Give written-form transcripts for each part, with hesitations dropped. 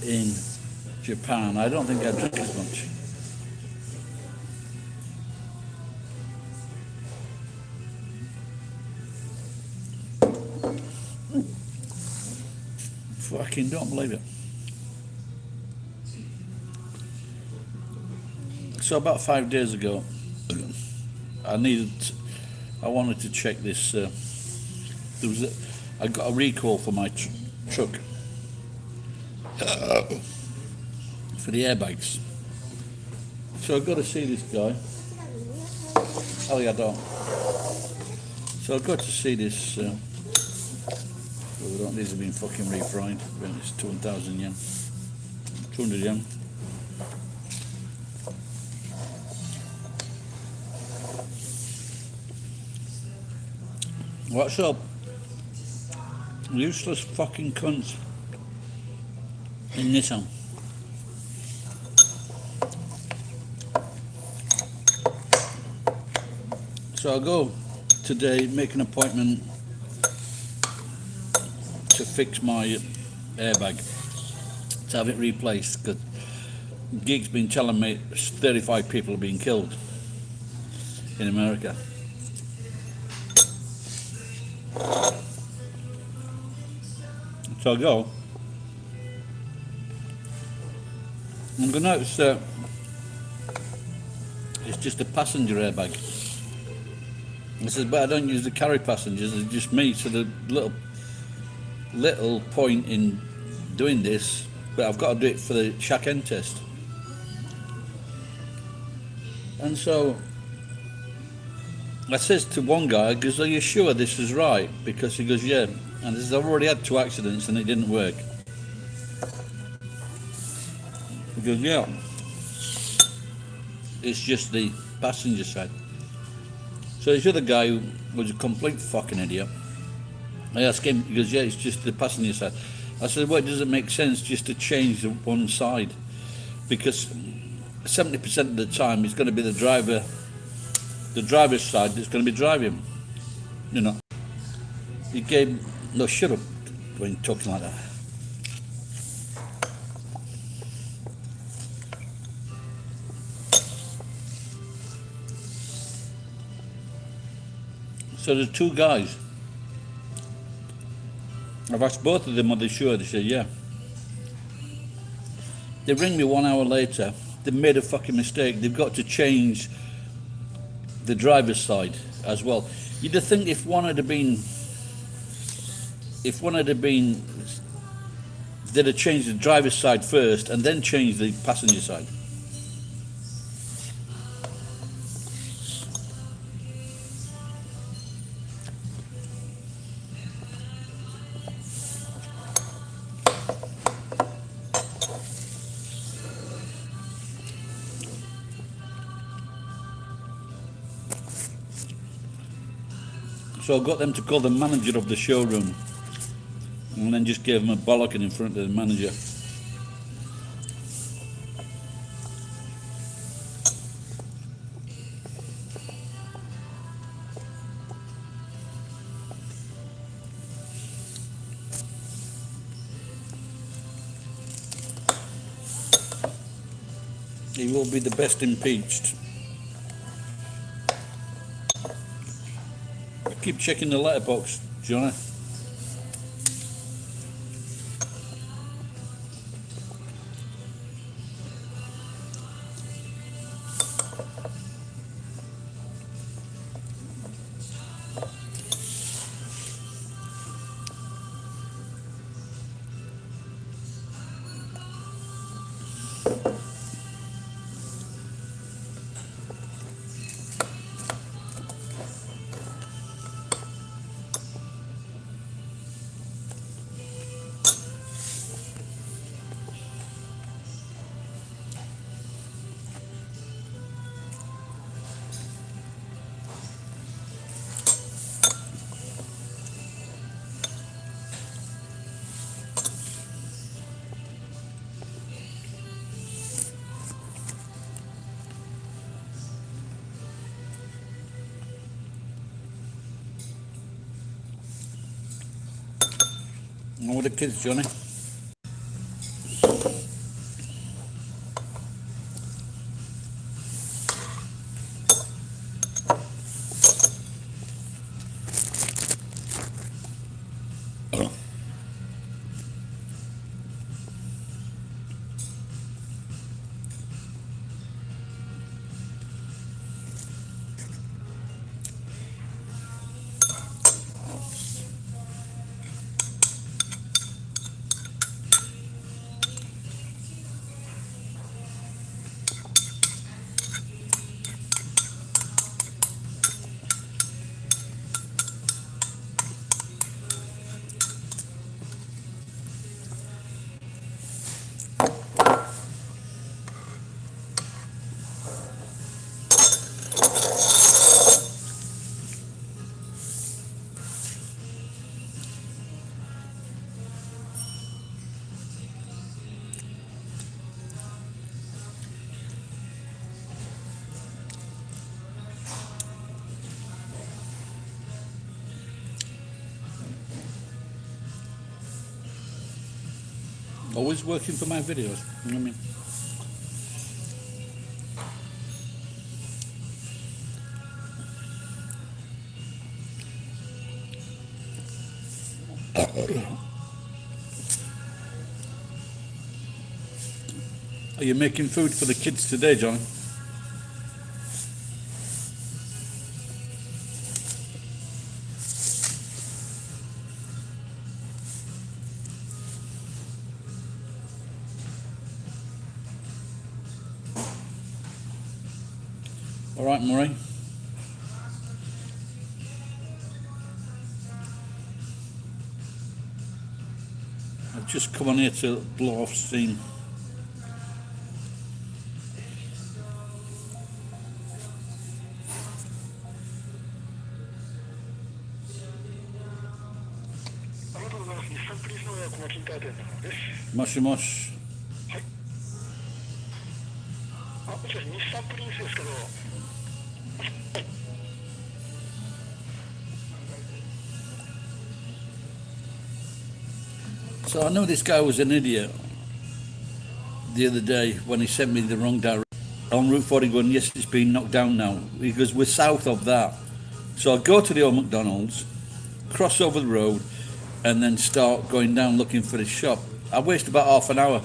in Japan, I don't think I drink as much. Fucking don't believe it. So about 5 days ago, I wanted to check this. I got a recall for my truck for the airbags. So I've got to see this guy. Oh yeah, I don't. So I've got to see this. These have been fucking refried. It's 2,000 yen. 200 yen. What's up? Useless fucking cunts in Nissan. So I'll go today, make an appointment to fix my airbag, to have it replaced, because Gig's been telling me 35 people have been killed in America. So I'll go. I'm going to notice it's just a passenger airbag. I says, but I don't use the carry passengers, it's just me, so the little point in doing this, but I've got to do it for the shack end test. And so I says to one guy, I goes, are you sure this is right? Because he goes, yeah. And he says, I've already had 2 accidents and it didn't work. He goes, yeah. It's just the passenger side. So this other guy who was a complete fucking idiot, I asked him, he goes, yeah, it's just the passenger side. I said, well, it doesn't make sense just to change the one side, because 70% of the time it's going to be the driver's side that's going to be driving. You know. He gave, no, shut up when you're talking like that. So there's 2 guys. I've asked both of them, are they sure? They said, yeah. They ring me 1 hour later. They've made a fucking mistake. They've got to change the driver's side as well. You'd have think if one had been, they'd have changed the driver's side first and then changed the passenger side. So I got them to call the manager of the showroom, and then just gave him a bollocking in front of the manager. He will be the best impeached. Keep checking the letterbox, Johnny. All the kids, Johnny. Always working for my videos. You know what I mean? Are you making food for the kids today, John? All right, Murray. I've just come on here to blow off steam. Moshi mosh. So I know this guy was an idiot the other day when he sent me the wrong direction on Route 40 going, yes, it's been knocked down now. He goes, we're south of that. So I go to the old McDonald's, cross over the road, and then start going down looking for the shop. I waste about half an hour.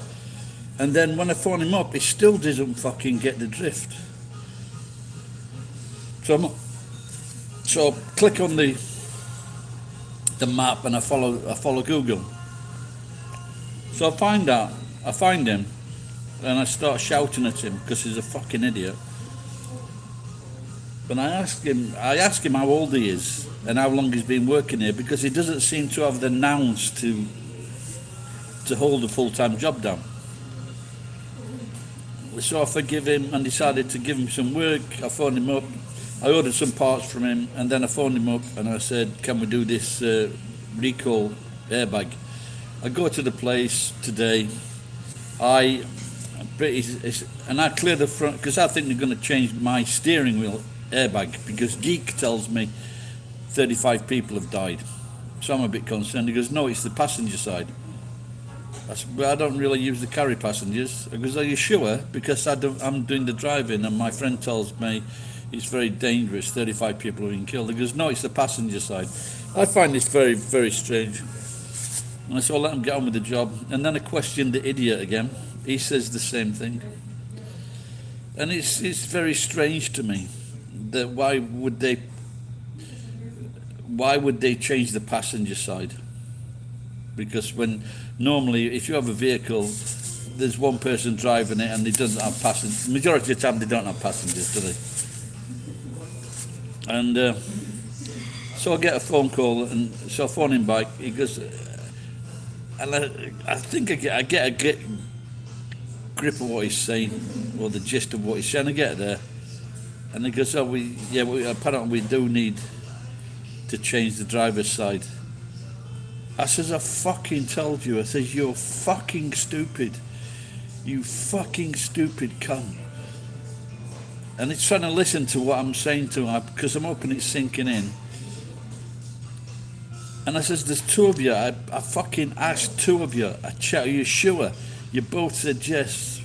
And then when I phone him up, he still doesn't fucking get the drift. So click on the map and I follow Google. So I find him, and I start shouting at him because he's a fucking idiot. But I ask him how old he is and how long he's been working here, because he doesn't seem to have the nouns to hold a full-time job down. So I forgive him and decided to give him some work. I phoned him up, I ordered some parts from him, and then I phoned him up and I said, can we do this recall airbag? I go to the place today, and I clear the front, because I think they're going to change my steering wheel airbag, because Geek tells me 35 people have died. So I'm a bit concerned. He goes, no, it's the passenger side. I said, well, I don't really use the carry passengers. He goes, are you sure? Because I'm doing the driving and my friend tells me it's very dangerous, 35 people have been killed. He goes, no, it's the passenger side. I find this very, very strange. And so I let him get on with the job. And then I questioned the idiot again. He says the same thing. And it's very strange to me that why would they change the passenger side? Because when normally if you have a vehicle, there's one person driving it and they doesn't have passengers. Majority of the time they don't have passengers, do they? And so I get a phone call, and so I phone him back. He goes, and I think I get a grip of what he's saying, or the gist of what he's saying. I get there, and he goes, "Oh, apparently we do need to change the driver's side." I says, "I fucking told you." I says, "You're fucking stupid. You fucking stupid cunt." And he's trying to listen to what I'm saying to him, because I'm hoping it's sinking in. And I says, there's two of you. I fucking asked two of you. Are you sure? You both said yes.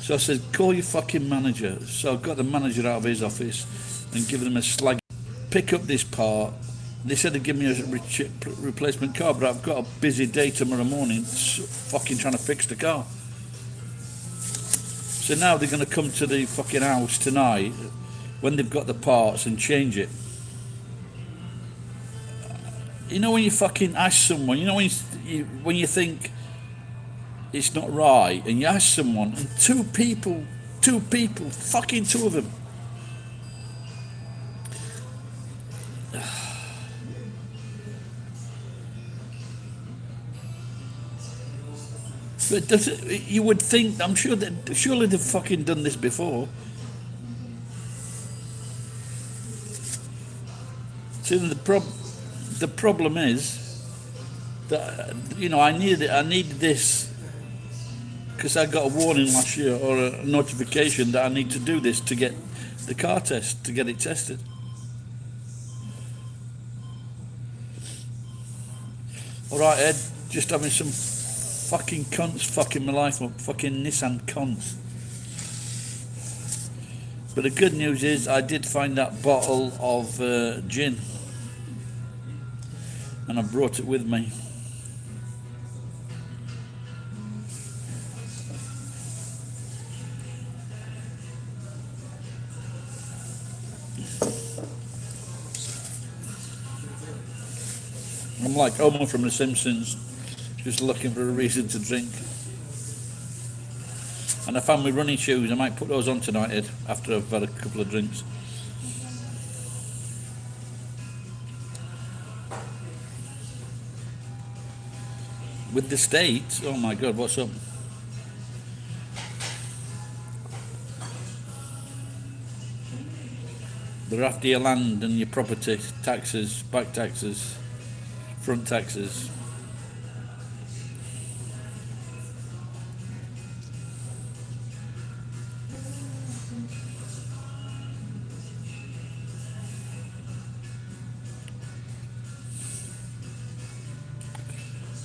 So I said, call your fucking manager. So I got the manager out of his office and given him a slag. Pick up this part. They said they'd give me a replacement car, but I've got a busy day tomorrow morning fucking trying to fix the car. So now they're going to come to the fucking house tonight when they've got the parts and change it. You know when you fucking ask someone, you know when you think it's not right, and you ask someone, and two people, fucking two of them. But you would think, I'm sure that surely they've fucking done this before. See, the problem is that, you know, I need this because I got a warning last year, or a notification that I need to do this to get the car test, to get it tested. All right, Ed, just having some Fucking cunts fucking my life up. Fucking Nissan cunts. But the good news is I did find that bottle of gin. And I brought it with me. I'm like Homer from The Simpsons, just looking for a reason to drink. And I found my running shoes. I might put those on tonight, Ed, after I've had a couple of drinks. With the States, oh my God, what's up? They're after your land and your property, taxes, back taxes, front taxes.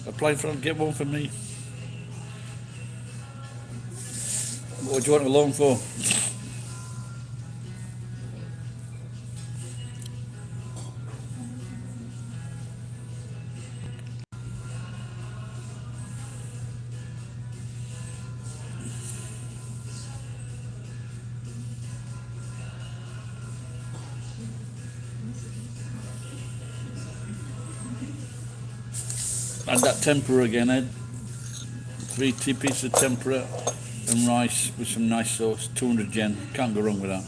Apply for it, get one for me. What do you want a loan for? And that tempura again, Ed. 3 pieces of tempura and rice with some nice sauce. 200 yen. Can't go wrong with that.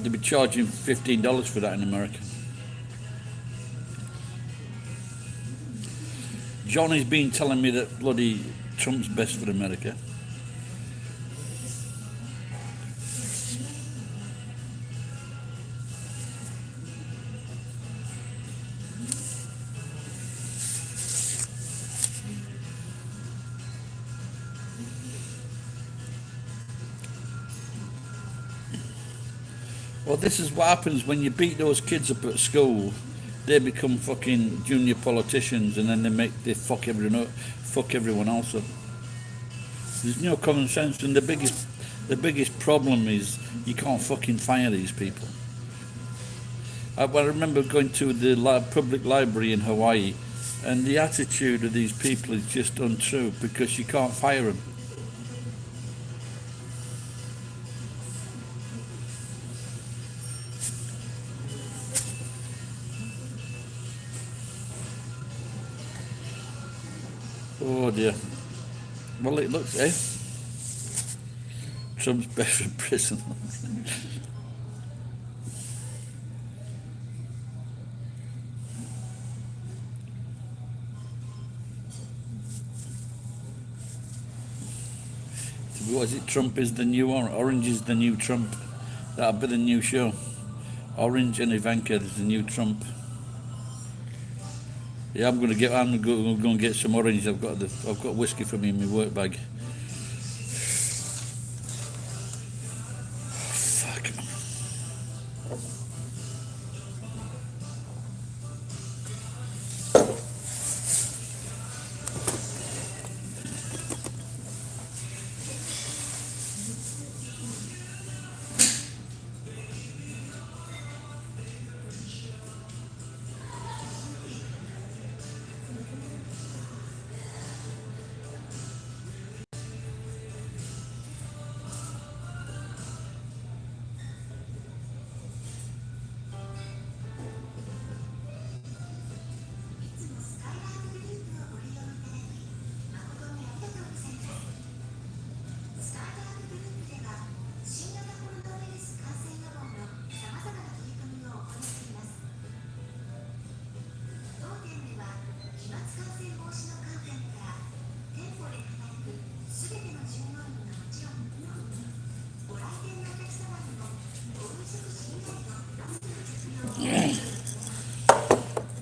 They'd be charging $15 for that in America. Johnny's been telling me that bloody Trump's best for America. Well, this is what happens when you beat those kids up at school. They become fucking junior politicians, and then they fuck everyone else up. There's no common sense, and the biggest problem is you can't fucking fire these people. I remember going to the public library in Hawaii, and the attitude of these people is just untrue because you can't fire them. Oh dear. Well, it looks, eh? Trump's best in prison. What is it? Trump is the new Orange is the new Trump. That'll be the new show. Orange and Ivanka is the new Trump. Yeah, I'm gonna go and get some orange. I've got whiskey for me in my work bag. Fuck.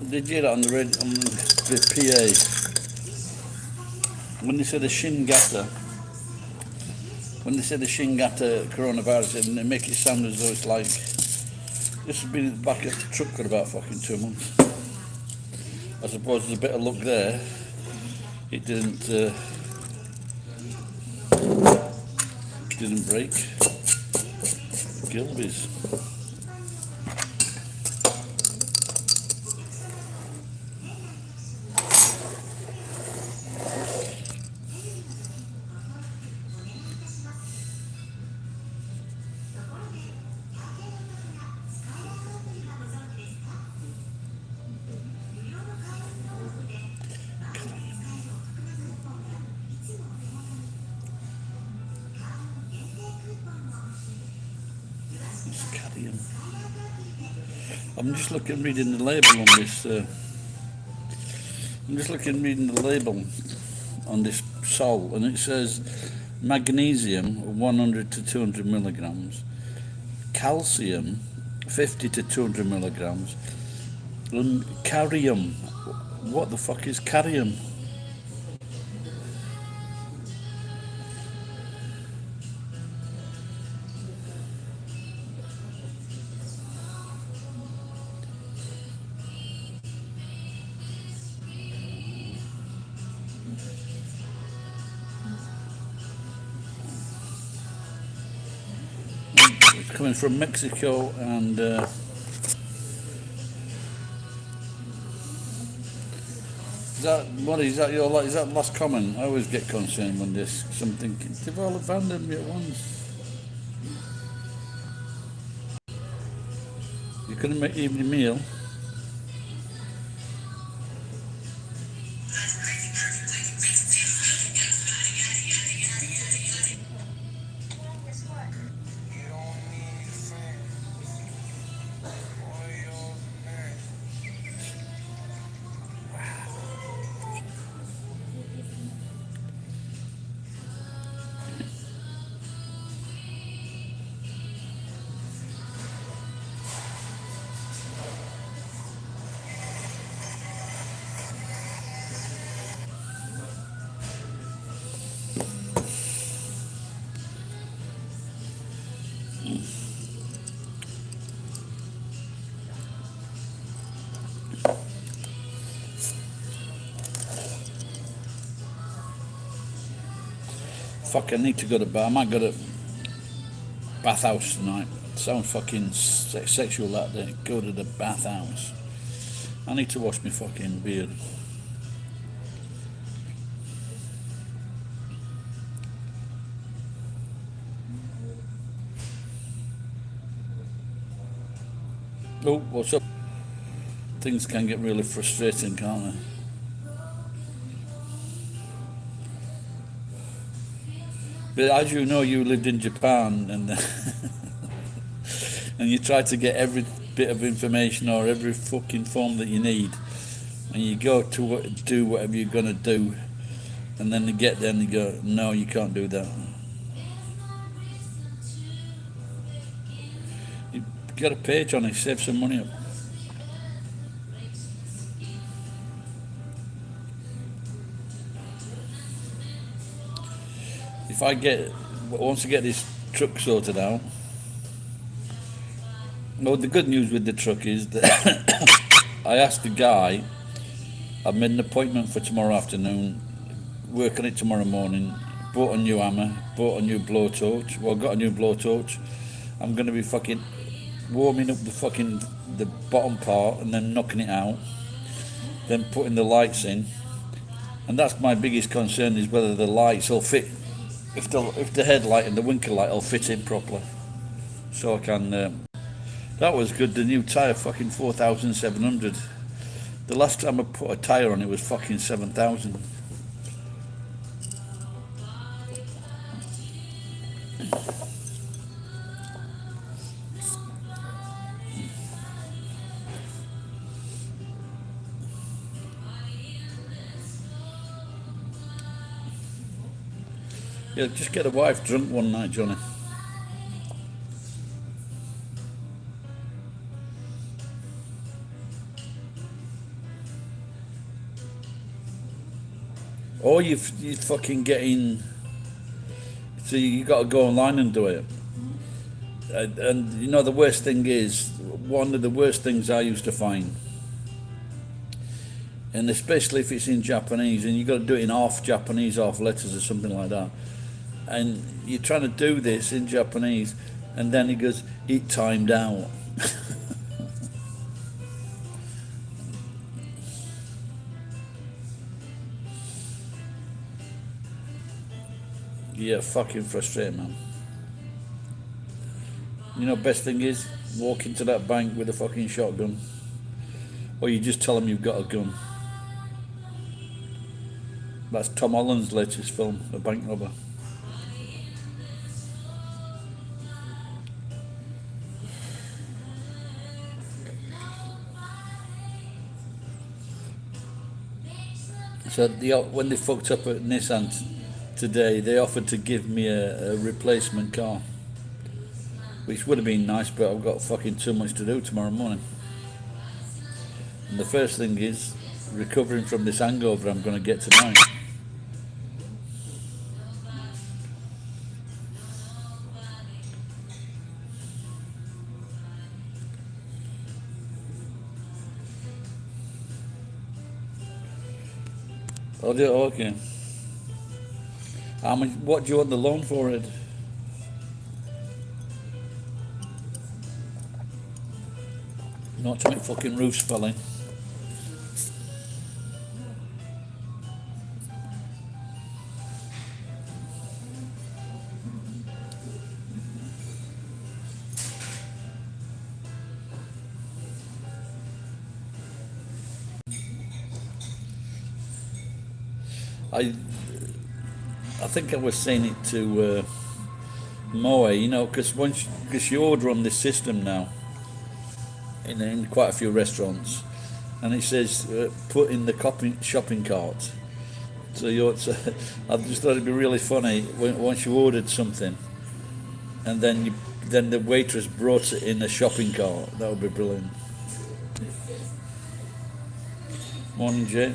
Did you hear that on the PA? When they said the Shingata coronavirus, and they make it sound as though it's like this has been back at the truck for about fucking 2 months. I suppose there's a bit of luck there. It didn't break. Gilby's. I'm just reading the label on this. Reading the label on this salt, and it says magnesium 100 to 200 milligrams, calcium 50 to 200 milligrams, and carium. What the fuck is carium? Coming from Mexico, and is that last comment? I always get concerned when this something they've all abandoned me at once. You couldn't make evening meal. Fuck, I need to go to bed. I might go to bathhouse tonight. Sounds fucking sexual that day. Go to the bathhouse. I need to wash my fucking beard. Oh, what's up? Things can get really frustrating, can't they? But as you know, you lived in Japan, and and you try to get every bit of information or every fucking form that you need, and you go to do whatever you're gonna do, and then you get there and you go, no, you can't do that. You get a page on it, save some money up. If once I get this truck sorted out, well, the good news with the truck is that I asked the guy, I've made an appointment for tomorrow afternoon, work on it tomorrow morning, bought a new hammer, bought a new blowtorch, got a new blowtorch. I'm going to be fucking warming up the bottom part and then knocking it out, then putting the lights in, and that's my biggest concern, is whether the lights will fit. If the headlight and the winker light will fit in properly, so I can. That was good. The new tyre, fucking 4,700. The last time I put a tyre on it was fucking 7,000. Yeah, just get a wife drunk one night, Johnny. Or you fucking getting. So you got to go online and do it. And you know the worst thing is, one of the worst things I used to find and especially if it's in Japanese, and you've got to do it in half Japanese, half letters, or something like that. And you're trying to do this in Japanese, and then he goes, "It timed out." Yeah, fucking frustrating, man. You know, best thing is walk into that bank with a fucking shotgun, or you just tell them you've got a gun. That's Tom Holland's latest film, A Bank Robber. So when they fucked up at Nissan today, they offered to give me a replacement car, which would have been nice, but I've got fucking too much to do tomorrow morning. And the first thing is recovering from this hangover I'm going to get tonight. Oh, okay. How much? What do you want the loan for it? Not to make fucking roofs falling. I think I was saying it to Moe, you know, because you order on this system now in quite a few restaurants, and it says put in the shopping cart. So I just thought it'd be really funny once you ordered something, and then the waitress brought it in a shopping cart. That would be brilliant. Morning, Jay.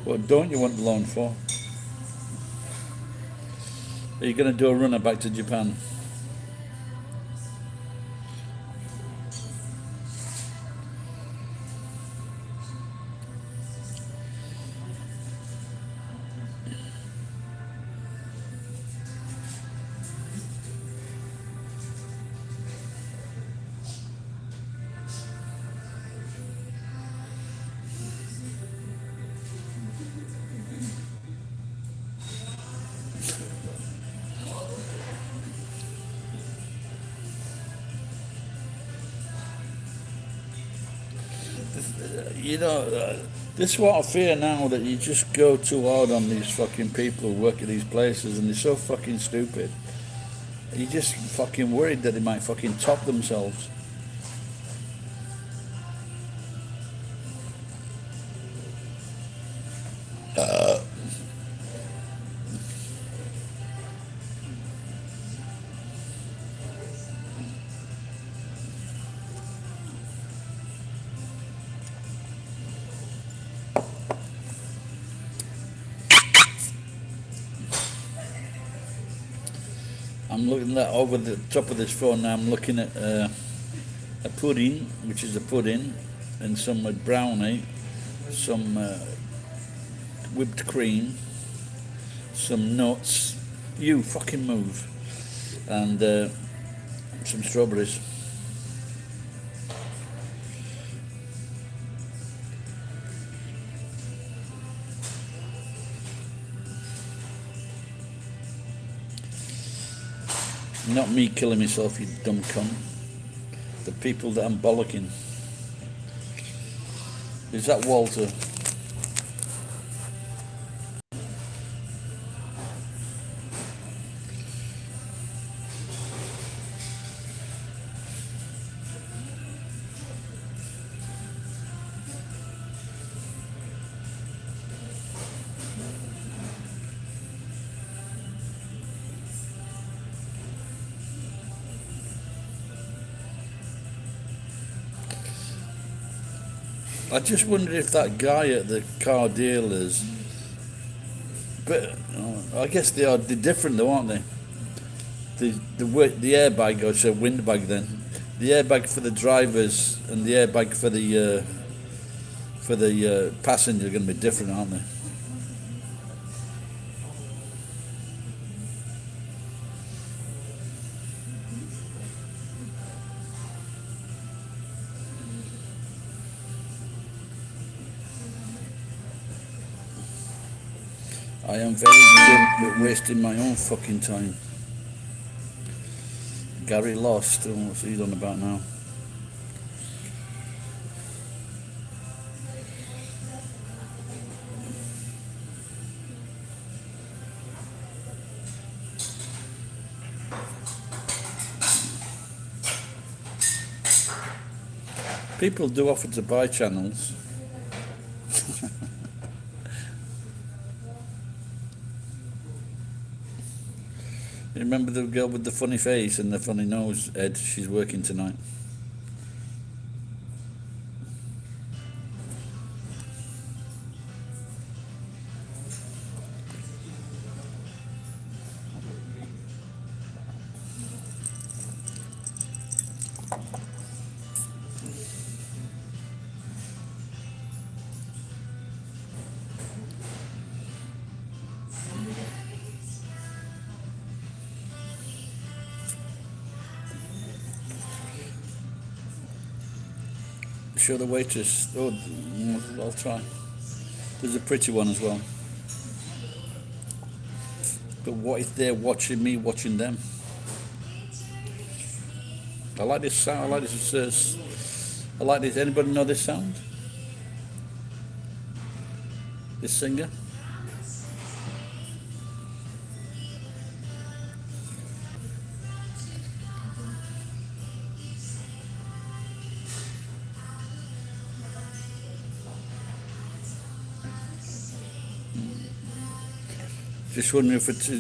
What don't you want the loan for? Are you going to do a runner back to Japan? You know, this is what I fear now, that you just go too hard on these fucking people who work at these places, and they're so fucking stupid. You're just fucking worried that they might fucking top themselves. I'm looking at over the top of this phone now. I'm looking at a pudding, which is a pudding, and some brownie, some whipped cream, some nuts. You fucking move, and some strawberries. Not me killing myself, you dumb cunt. The people that I'm bollocking. Is that Walter? I just wondered if that guy at the car dealers, but I guess they're different though, aren't they? The airbag, or so windbag then, the airbag for the drivers and the airbag for the passenger are going to be different, aren't they? I am very good at wasting my own fucking time. Gary lost. Oh, what's he on about now? People do offer to buy channels. You remember the girl with the funny face and the funny nose, Ed? She's working tonight. Show the waitress. Oh, I'll try. There's a pretty one as well. But what if they're watching me, watching them? I like this sound. I like this. I like this. Anybody know this sound? This singer? Just wondering if it's.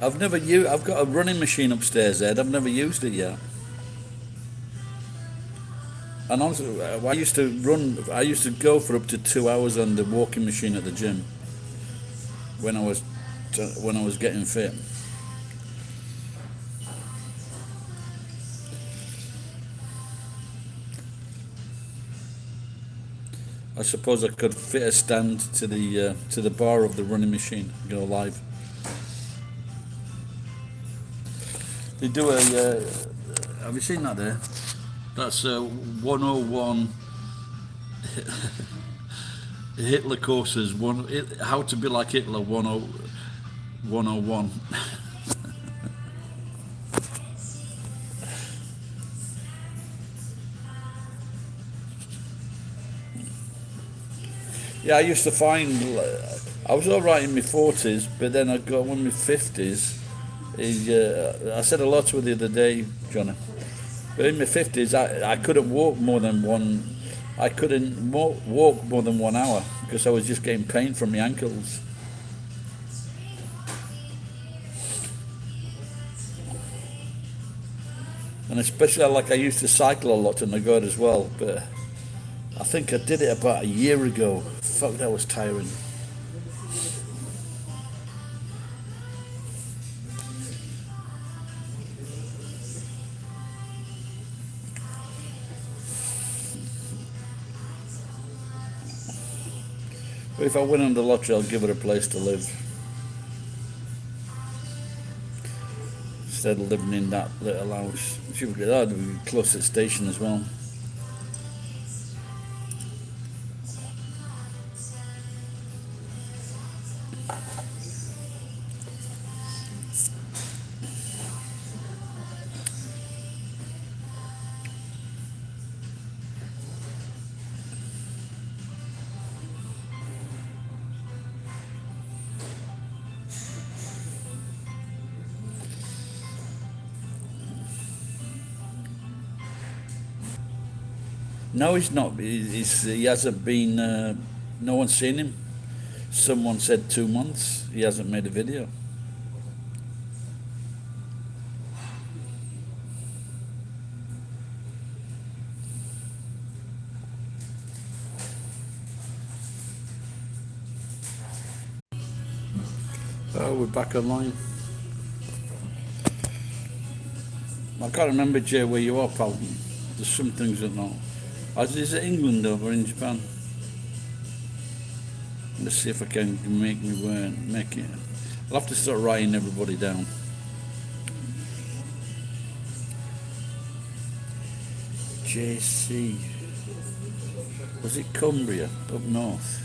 I've never used. I've got a running machine upstairs, Ed. I've never used it yet. And honestly, I used to run. I used to go for up to 2 hours on the walking machine at the gym when I was getting fit. I suppose I could fit a stand to the bar of the running machine, go live. They do a. Have you seen that there? That's 101 Hitler courses. How to be like Hitler 101. Yeah, I used to find I was all right in my 40s, but then I got in my 50s. I said a lot to her the other day, Johnny. But in my 50s, I couldn't walk more than one. I couldn't walk more than 1 hour because I was just getting pain from my ankles. And especially like I used to cycle a lot on the go as well, but I think I did it about a year ago. Fuck, that was tiring. But if I win on the lottery, I'll give her a place to live. Instead of living in that little house. She would get out, we'd be close to the station as well. No, he's not. He hasn't been. No one's seen him. Someone said 2 months. He hasn't made a video. Oh, we're back online. I can't remember, Jay, where you are, pal. There's some things that not. Is it England over in Japan? Let's see if I can make it. I'll have to start writing everybody down. JC. Was it Cumbria up north?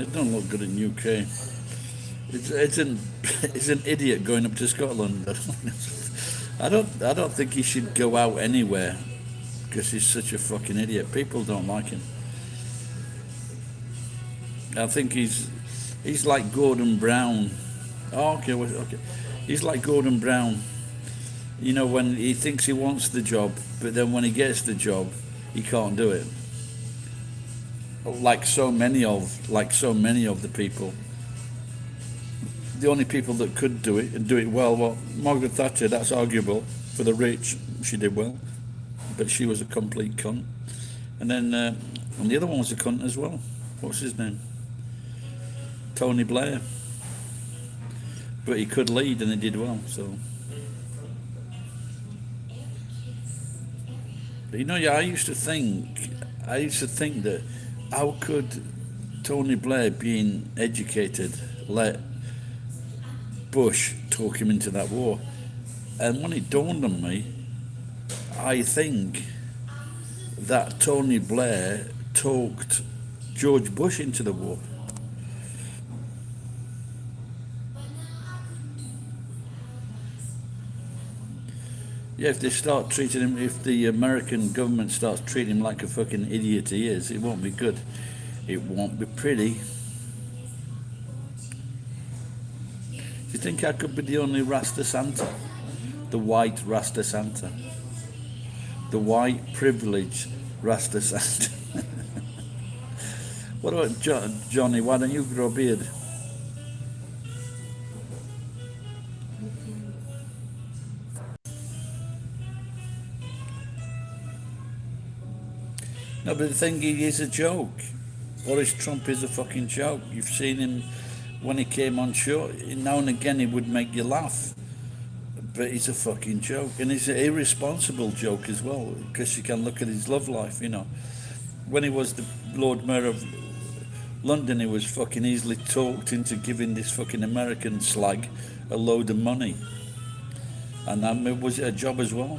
It don't look good in UK. It's an idiot going up to Scotland. I don't think he should go out anywhere because he's such a fucking idiot. People don't like him. I think he's like Gordon Brown. Oh, okay, okay. He's like Gordon Brown. You know, when he thinks he wants the job, but then when he gets the job, he can't do it. Like so many of the people. The only people that could do it and do it well, Margaret Thatcher, that's arguable. For the rich, she did well, but she was a complete cunt. And then, and the other one was a cunt as well. What's his name? Tony Blair. But he could lead and he did well, so. But you know, yeah, I used to think that how could Tony Blair, being educated, let Bush talk him into that war? And when it dawned on me, I think that Tony Blair talked George Bush into the war. Yeah, if they start treating him, if the American government starts treating him like a fucking idiot he is, it won't be good. It won't be pretty. Do you think I could be the only Rasta Santa? The white Rasta Santa? The white privileged Rasta Santa? What about Johnny? Why don't you grow a beard? No, but the thing is a joke. Boris Trump is a fucking joke. You've seen him when he came on show. Now and again he would make you laugh. But he's a fucking joke. And he's an irresponsible joke as well, because you can look at his love life, you know. When he was the Lord Mayor of London, he was fucking easily talked into giving this fucking American slag a load of money. And was it a job as well?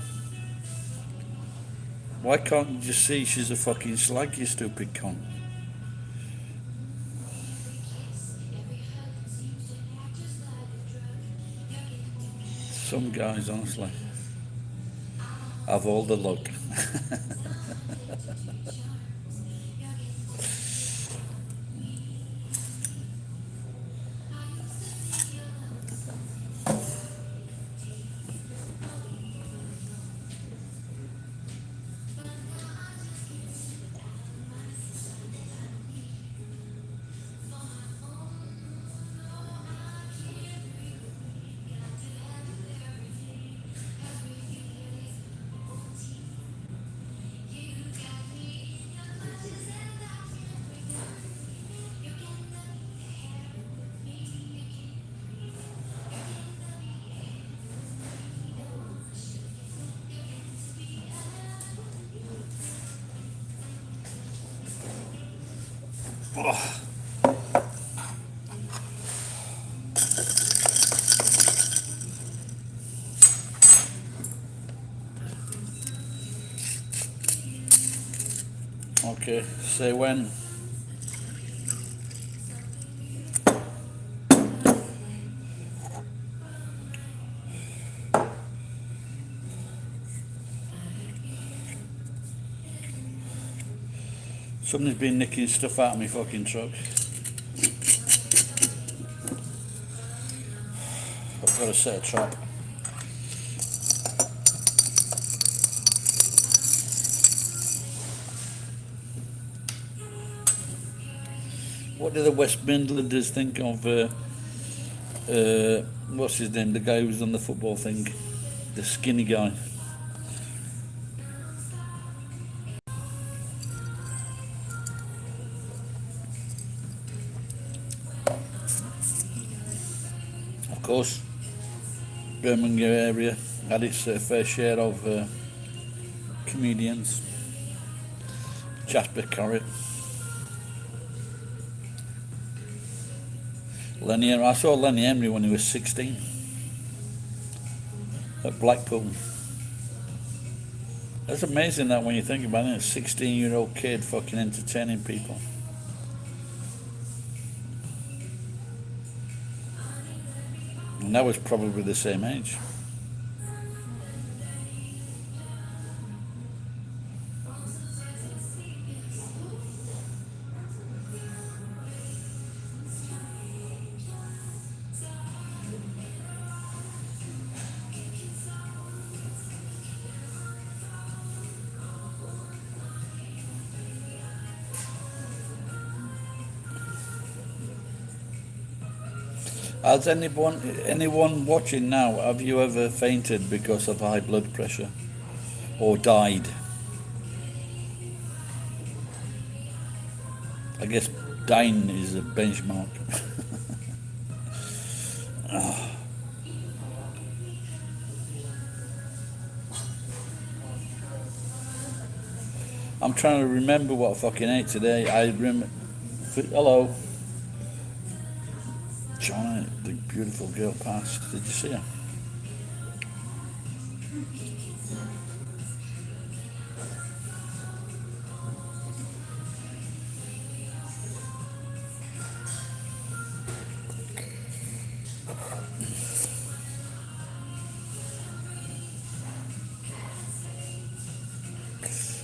Why can't you just see she's a fucking slag, you stupid cunt? Some guys, honestly, have all the luck. Oh. Okay, say when. Somebody's been nicking stuff out of my fucking truck. I've got to set a trap. What do the West Midlanders think of, what's his name, the guy who was on the football thing, the skinny guy? course, Birmingham area had its fair share of comedians. Jasper Carrot, Lenny. I saw Lenny Henry when he was 16 at Blackpool. That's amazing that when you think about it, a 16-year-old kid fucking entertaining people. And that was probably the same age. Has anyone watching now, have you ever fainted because of high blood pressure? Or died? I guess dying is a benchmark. I'm trying to remember what I fucking ate today. I remember... Hello. Johnny, the beautiful girl passed. Did you see her?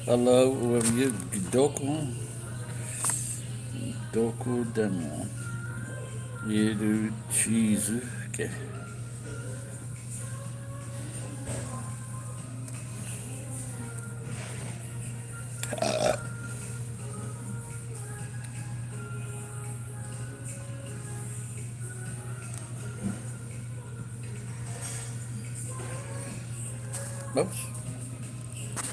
Hello, who are you? Doku? Doku demo. You do cheese. Okay. Oops.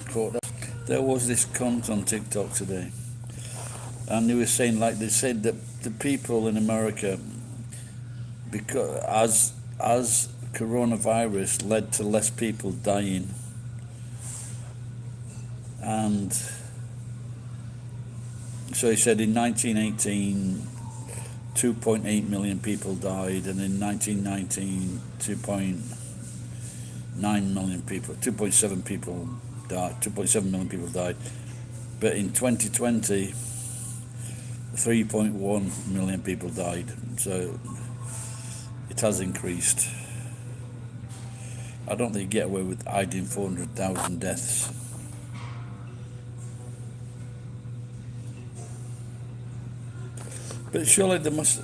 Caught that. There was this cunt on TikTok today, and he was saying, like, they said that the people in America, because as coronavirus led to less people dying, and so he said in 1918 2.8 million people died, and in 1919 2.9 million people, 2.7 people died, 2.7 million people died, but in 2020 3.1 million people died, so it has increased. I don't think you get away with hiding 400,000 deaths. But surely there must...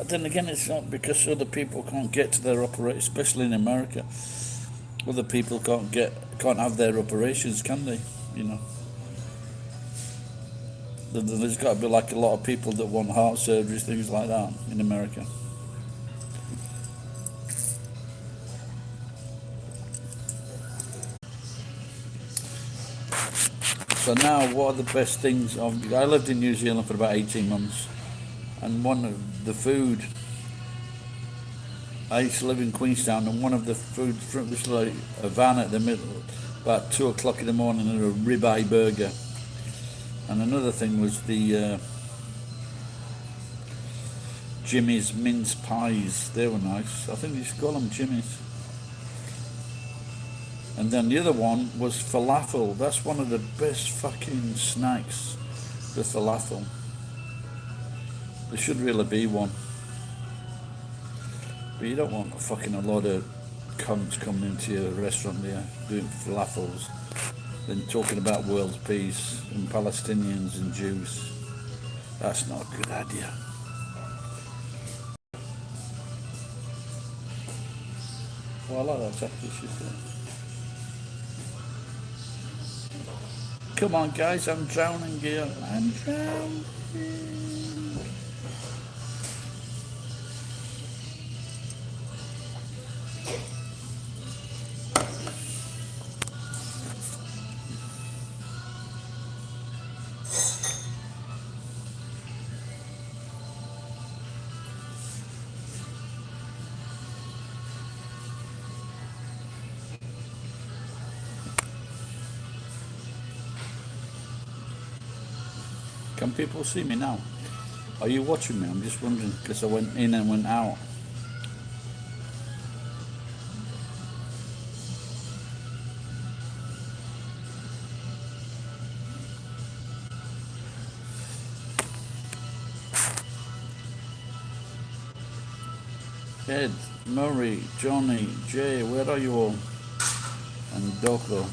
then again, it's not because other people can't get to their operation, especially in America. Other people can't have their operations, can they? You know. There's got to be like a lot of people that want heart surgeries, things like that in America. So now, what are the best things? I lived in New Zealand for about 18 months, and one of the food, I used to live in Queenstown, and one of the food was like a van at the middle, about 2 o'clock in the morning, and a ribeye burger. And another thing was the Jimmy's mince pies. They were nice. I think you should call them Jimmy's. And then the other one was falafel. That's one of the best fucking snacks, the falafel. There should really be one. But you don't want fucking a lot of cunts coming into your restaurant there doing falafels, then talking about world peace and Palestinians and Jews. That's not a good idea. Well, I like that tattoo she's there. Come on, guys, I'm drowning here. I'm drowning. Can people see me now? Are you watching me? I'm just wondering because I went in and went out. Ed, Murray, Johnny, Jay, where are you all? And Doko.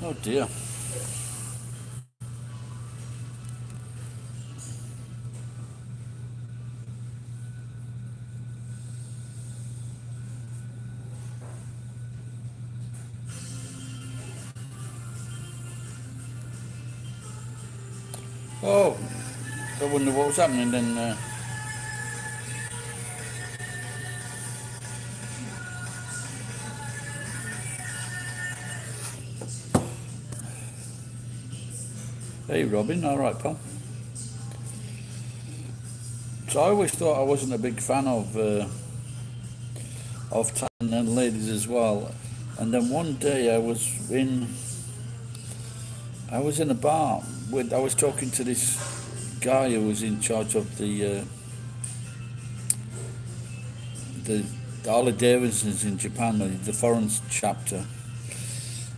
Oh dear. Oh, I wonder what was happening then. Hey Robin, alright pal. So I always thought I wasn't a big fan of tan and ladies as well. And then one day I was in a bar with I was talking to this guy who was in charge of the Harley Davidsons in Japan, the foreign chapter.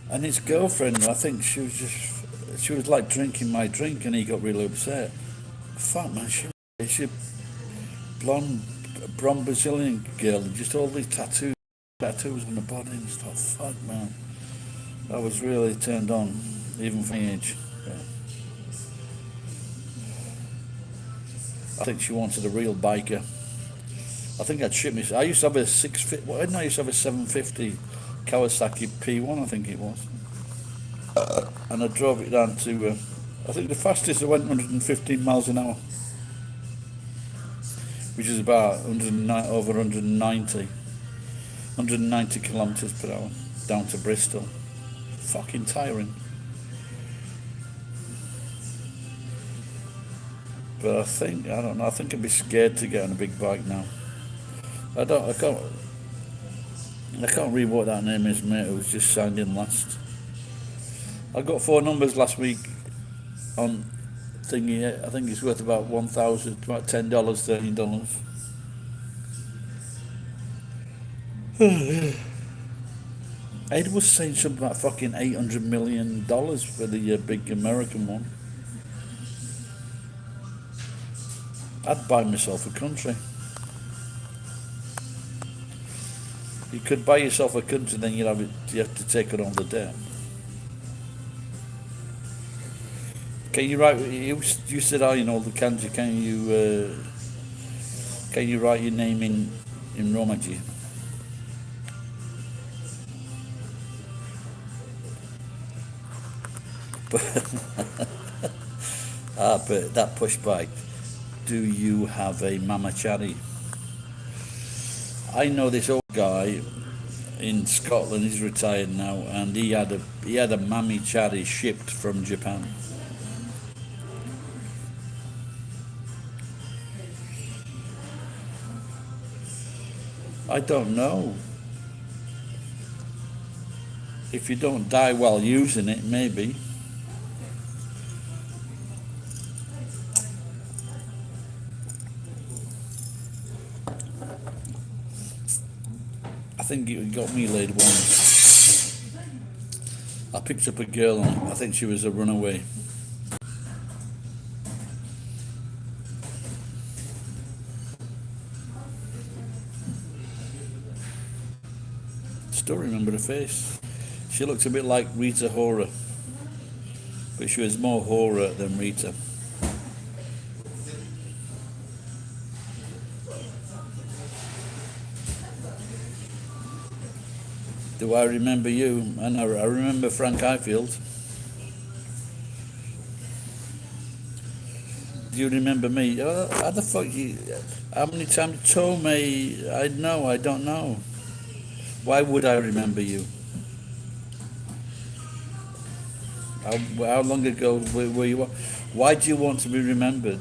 And his girlfriend, I think she was like drinking my drink, and he got really upset. Fuck man, she blonde Brazilian girl, just all these tattoos on the body and stuff. Fuck man, I was really turned on, even for my age. Yeah. I think she wanted a real biker. I think I'd ship me. I used to have a 650. Well, I used to have a 750 Kawasaki P1, I think it was, and I drove it down to. I think the fastest I went 115 miles an hour, which is about over 190 kilometers per hour down to Bristol. Fucking tiring. But I don't know. I think I'd be scared to get on a big bike now. I can't read what that name is, mate. It was just signed in last. I got 4 numbers last week on thingy. I think it's worth about about $10, $13. Ed was saying something about fucking $800 million for the big American one. I'd buy myself a country. You could buy yourself a country, then you have to take it on the debt. Can you write? You said, "Oh, you know the kanji." Can you write your name in Romaji? But that push bike. Do you have a mamachari? I know this old guy in Scotland. He's retired now, and he had a mamachari shipped from Japan. I don't know. If you don't die while using it, maybe. I think it got me laid once. I picked up a girl, and I think she was a runaway. Still remember her face. She looked a bit like Rita Ora, but she was more Hora than Rita. Do I remember you? I know. I remember Frank Highfield. Do you remember me? How the fuck you? How many times you told me? I don't know. Why would I remember you? How long ago were you? Why do you want to be remembered?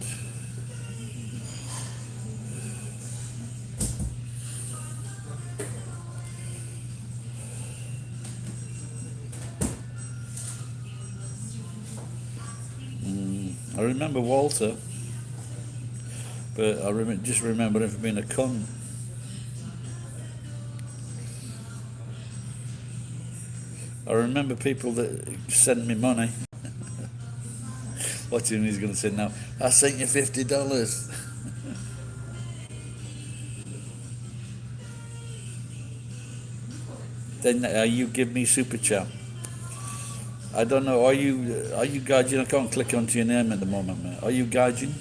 I remember Walter, but I just remember him for being a cunt. I remember people that sent me money. What do you mean he's going to say now? I sent you $50. Then you give me super chat. I don't know. Are you guardian? I can't click onto your name at the moment, mate. Are you guardian?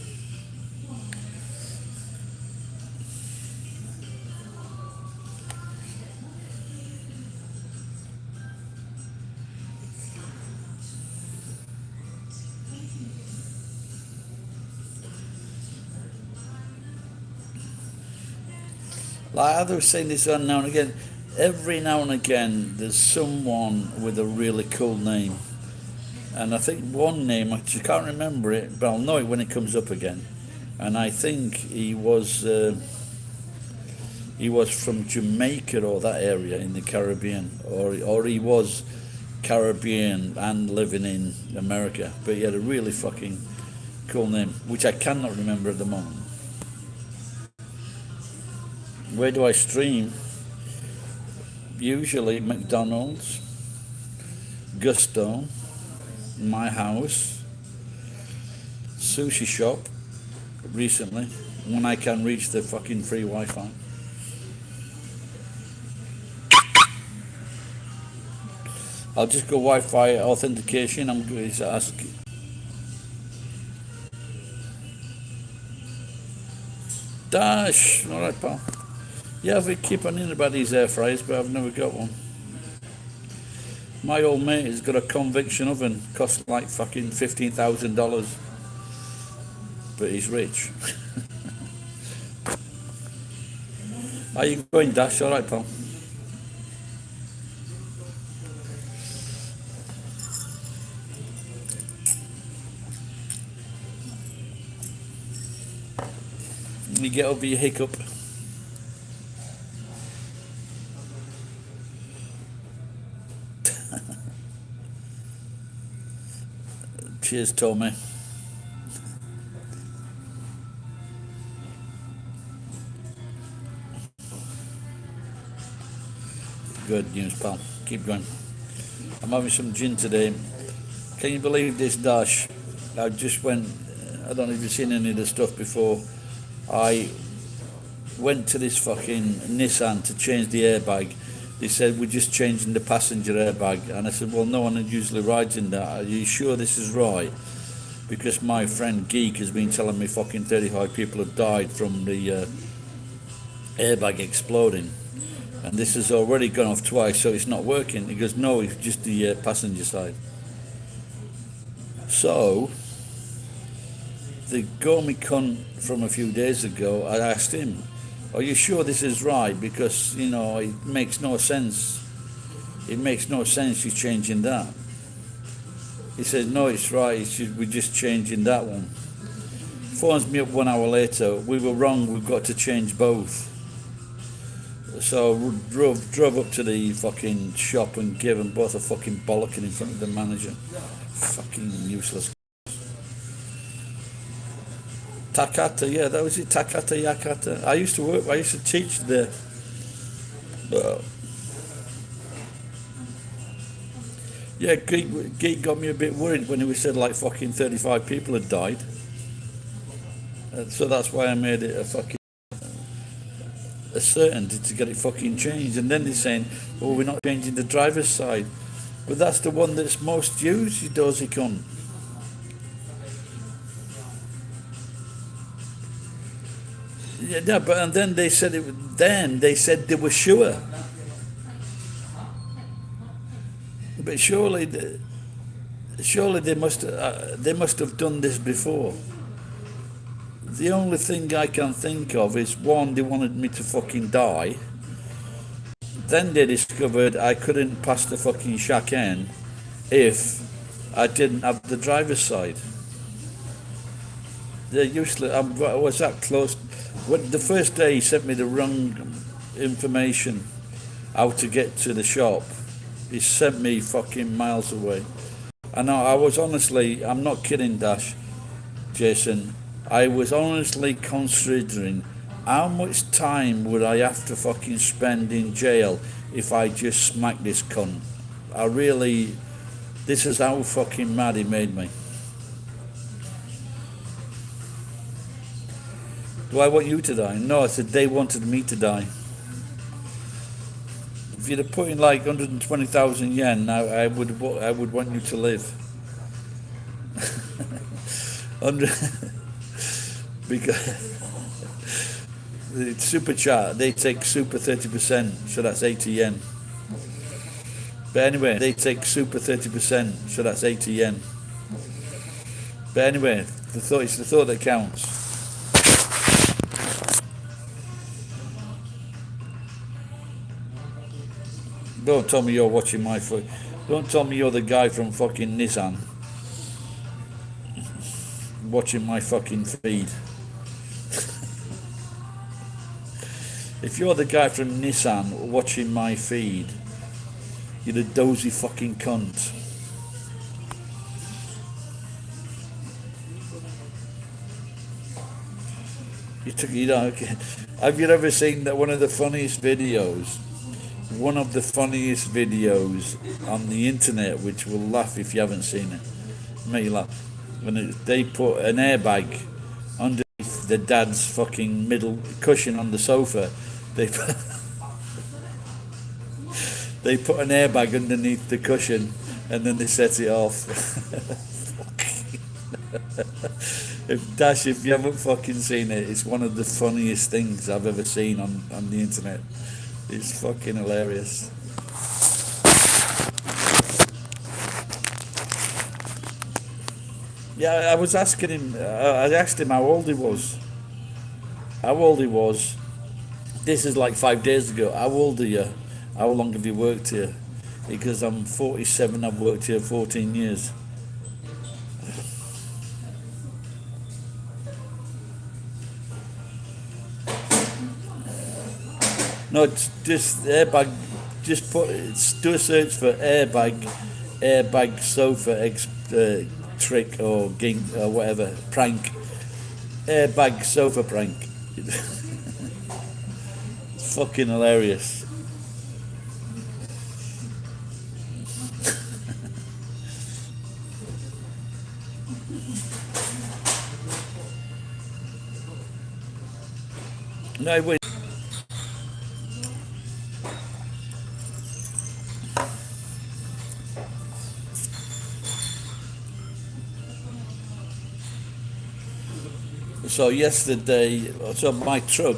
Like I was saying this on now and again. Every now and again, there's someone with a really cool name, and I think one name, I can't remember it, but I'll know it when it comes up again. And I think he was from Jamaica or that area in the Caribbean, or he was Caribbean and living in America. But he had a really fucking cool name, which I cannot remember at the moment. Where do I stream? Usually McDonald's, Gusto, my house, sushi shop, recently, when I can reach the fucking free Wi-Fi. I'll just go Wi-Fi authentication. I'm going to ask. Dash, all right, pal. Yeah, we keep on in about these air fryers, but I've never got one. My old mate has got a convection oven, costs like fucking $15,000, but he's rich. How you going, Dash? All right, pal. You get over your hiccup. Cheers, Tommy. Good news, pal. Keep going. I'm having some gin today. Can you believe this, Dash? I just went, I don't know if you've seen any of the stuff before. I went to this fucking Nissan to change the airbag. They said, we're just changing the passenger airbag. And I said, well, no one usually rides in that. Are you sure this is right? Because my friend Geek has been telling me fucking 35 people have died from the airbag exploding. And this has already gone off twice, so it's not working. He goes, no, it's just the passenger side. So, the Gomi cunt from a few days ago, I asked him, are you sure this is right? Because, you know, it makes no sense. It makes no sense you changing that. He says, no, it's right. We're just changing that one. Phones me up 1 hour later. We were wrong. We've got to change both. So drove up to the fucking shop and gave them both a fucking bollocking in front of the manager. Fucking useless. Takata, yeah, that was it. Takata Yakata. I used to teach there. Yeah, Geek got me a bit worried when he said like fucking 35 people had died. So that's why I made it a certainty to get it fucking changed. And then they're saying, oh, we're not changing the driver's side. But that's the one that's most used, you dozy cunt. Yeah, but and then they said they were sure. But surely they must have done this before. The only thing I can think of is, one, they wanted me to fucking die. Then they discovered I couldn't pass the fucking chicane if I didn't have the driver's side. They're useless. I was that close. When the first day he sent me the wrong information how to get to the shop, he sent me fucking miles away. And I was honestly, I'm not kidding, Dash, Jason. I was honestly considering how much time would I have to fucking spend in jail if I just smacked this cunt. I really, this is how fucking mad he made me. Do I want you to die? No, I said they wanted me to die. If you'd have put in like 120,000 yen, I would want you to live. 100 because the super chat, they take super 30%, so that's 80 yen. But anyway, they take super 30%, so that's 80 yen. But anyway, it's the thought that counts. Don't tell me you're watching my foot. Don't tell me you're the guy from fucking Nissan watching my fucking feed. If you're the guy from Nissan watching my feed, you're a dozy fucking cunt. You know, have you ever seen that one of the funniest videos? One of the funniest videos on the internet, which will laugh if you haven't seen it. Make you laugh. When they put an airbag underneath the dad's fucking middle cushion on the sofa. They put an airbag underneath the cushion and then they set it off. If you haven't fucking seen it, it's one of the funniest things I've ever seen on the internet. It's fucking hilarious. Yeah, I was asking him, I asked him how old he was. How old he was. This is like 5 days ago. How old are you? How long have you worked here? Because I'm 47, I've worked here 14 years. No, it's just airbag. Just do a search for airbag sofa trick or gig or whatever prank. Airbag sofa prank. It's fucking hilarious. No, wait. So yesterday, so my truck,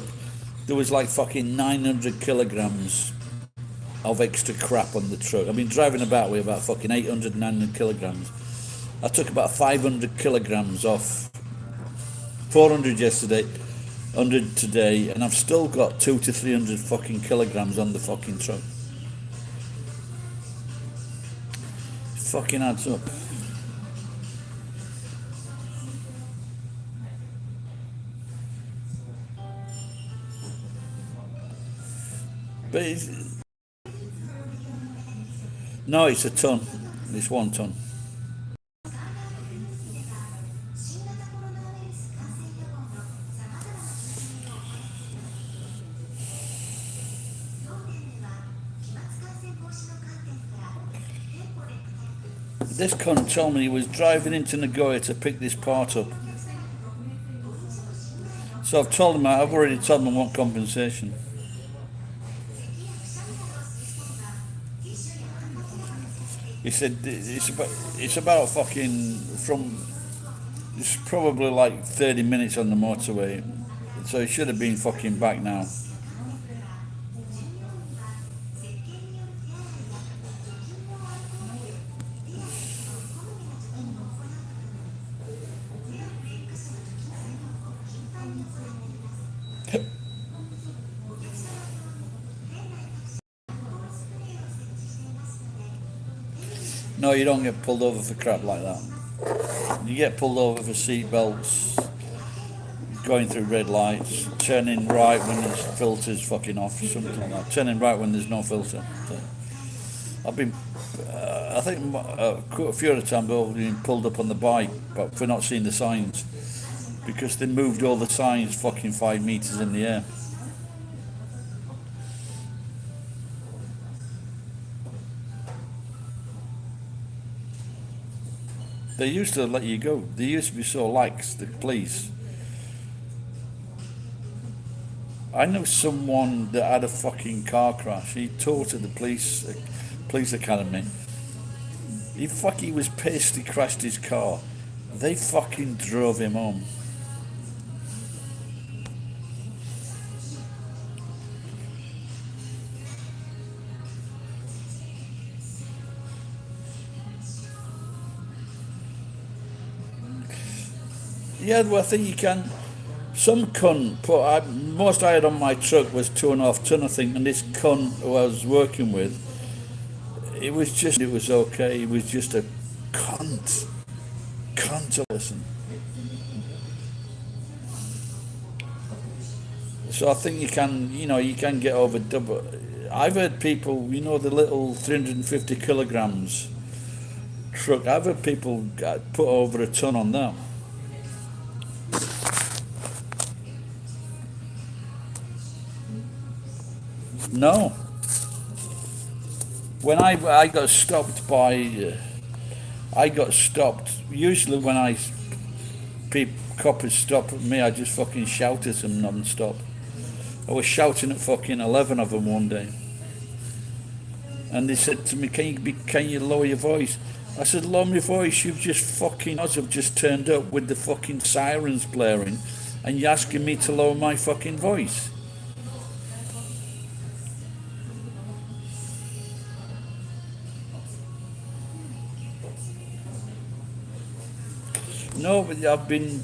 there was like fucking 900 kilograms of extra crap on the truck. I've been driving about with about fucking 800, 900 kilograms. I took about 500 kilograms off, 400 yesterday, 100 today, and I've still got 200 to 300 fucking kilograms on the fucking truck. It fucking adds up. But no, it's a ton. It's 1 ton. This cunt told me he was driving into Nagoya to pick this part up. So I've told him, I've already told him I want compensation. He said it's about fucking it's probably like 30 minutes on the motorway, so he should have been fucking back now. No, you don't get pulled over for crap like that. You get pulled over for seat belts, going through red lights, turning right when there's filters fucking off, something like that. Turning right when there's no filter. So I've been, I think quite a few other times I've been pulled up on the bike, but for not seeing the signs, because they moved all the signs fucking 5 meters in the air. They used to let you go. They used to be so lax, the police. I know someone that had a fucking car crash. He taught at the police academy. He was pissed. He crashed his car. They fucking drove him home. Yeah, well, I think you can. Some cunt most I had on my truck was 2.5 ton, I think, and this cunt who I was working with, it was okay. He was just a cunt to listen. So I think you can get over double. I've heard people, the little 350 kilograms truck. I've heard people put over a ton on that. No. When I got stopped usually when coppers stop at me, I just fucking shout at them non-stop. I was shouting at fucking 11 of them one day. And they said to me, can you lower your voice? I said, lower my voice, you've just turned up with the fucking sirens blaring and you're asking me to lower my fucking voice. No, but I've been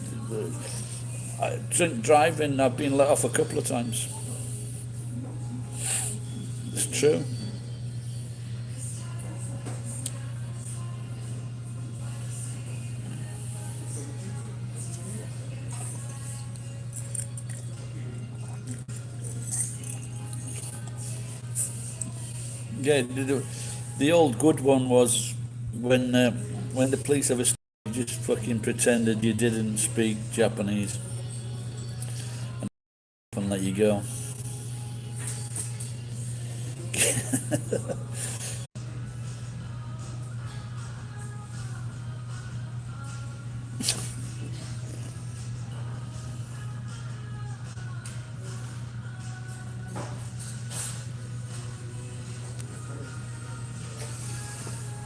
drink driving. I've been let off a couple of times. It's true. Yeah, the old good one was when the police ever just fucking pretended you didn't speak Japanese and let you go.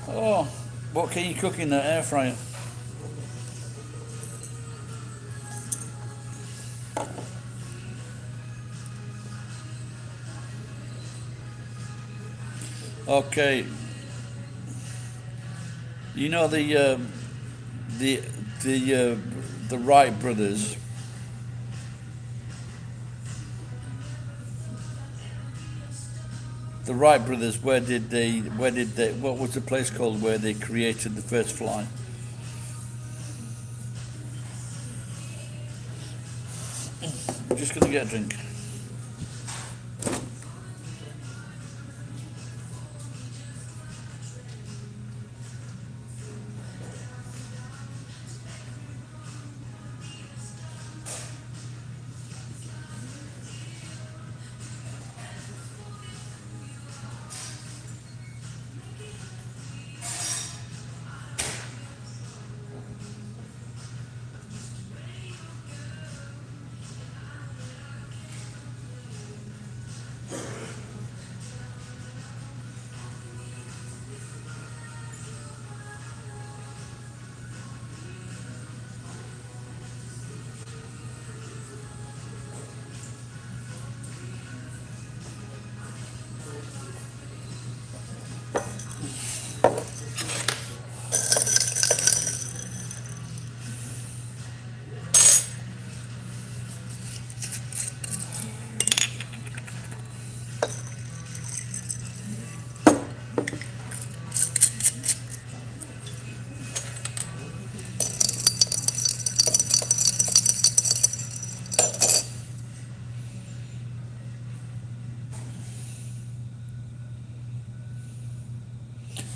Oh, what can you cook in the air fryer? Okay, you know the Wright brothers. The Wright brothers. Where did they? What was the place called where they created the first flight? I'm just gonna get a drink.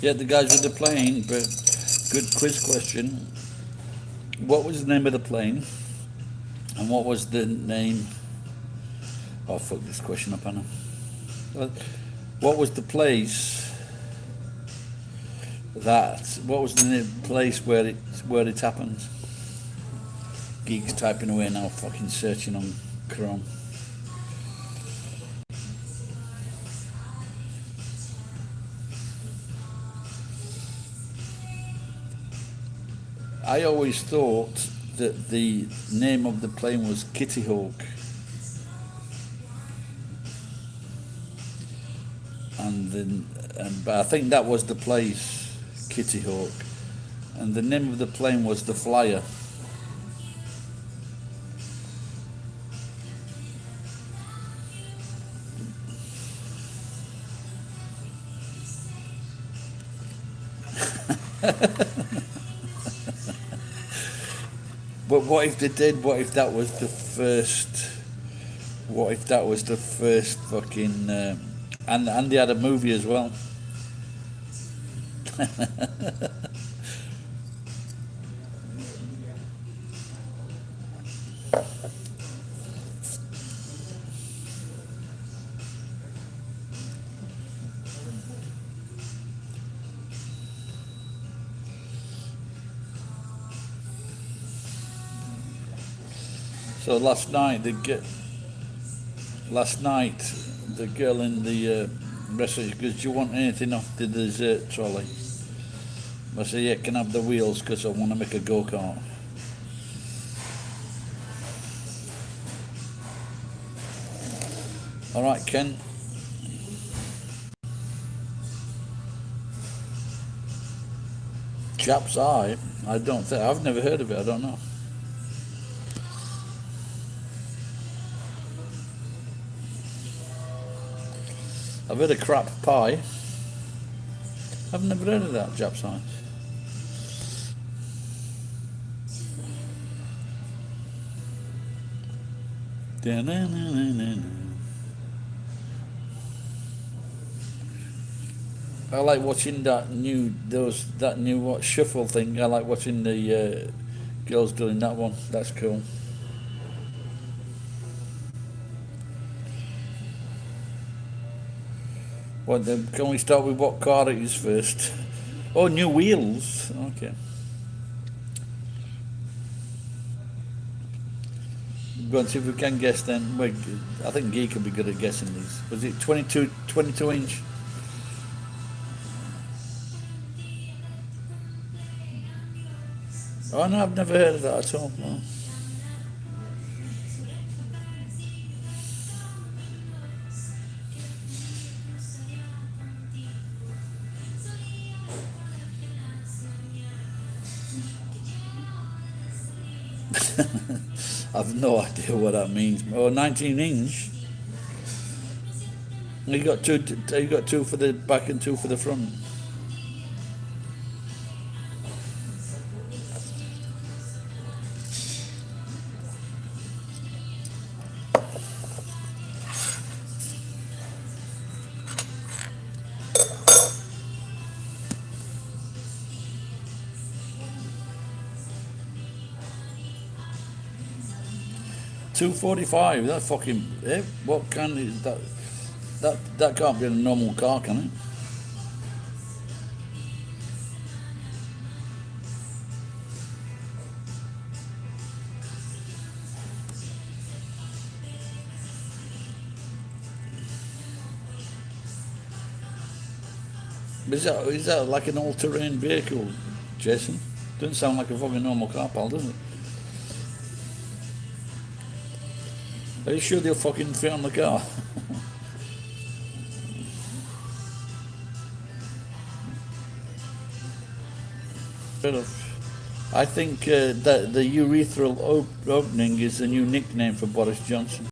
Get the guys with the plane, but good quiz question. What was the name of the plane? And what was the name? Oh, fuck this question up, Anna. What was the place what was the place where it happened? Geeks typing away now, fucking searching on Chrome. I always thought that the name of the plane was Kitty Hawk. But I think that was the place, Kitty Hawk. And the name of the plane was the Flyer. But what if they did? What if that was the first? What if that was the first fucking? And they had a movie as well. So last night the girl in the restaurant goes, "Do you want anything off the dessert trolley?" I say, "Yeah, can I have the wheels because I want to make a go-kart." All right, Ken. Jap's Eye? I don't think I've never heard of it. I don't know. I've heard of crap pie. I've never heard of that, Jap's Eye. I like watching that new shuffle thing. I like watching the girls doing that one. That's cool. Well, then, can we start with what car it is first? Oh, new wheels. Okay. Go and see if we can guess then. Wait, I think Guy could be good at guessing these. Was it 22 inch? Oh no, I've never heard of that at all. No. I've no idea what that means. Oh, 19 inch. You got two for the back and two for the front. $245. That fucking. What kind is that? That can't be a normal car, can it? Is that like an all-terrain vehicle, Jason? Doesn't sound like a fucking normal car, pal, does it? Are you sure they'll fucking fit on the car? I think that the urethral opening is the new nickname for Boris Johnson.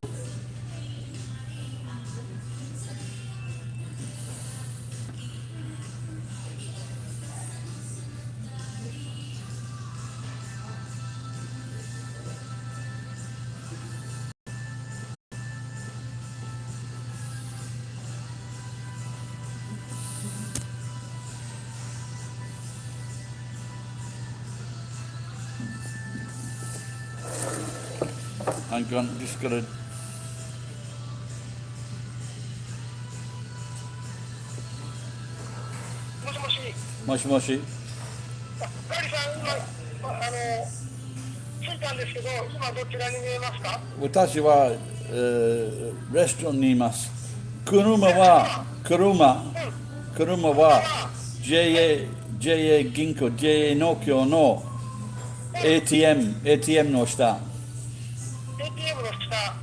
I'm gone. Just got to. もしもし。もしもし。ガリさん、今、着いたんですけど、今どちらに見えますか？私は、レストランにいます。車は JA 銀行 JA 農協の ATM の下。ATM の下、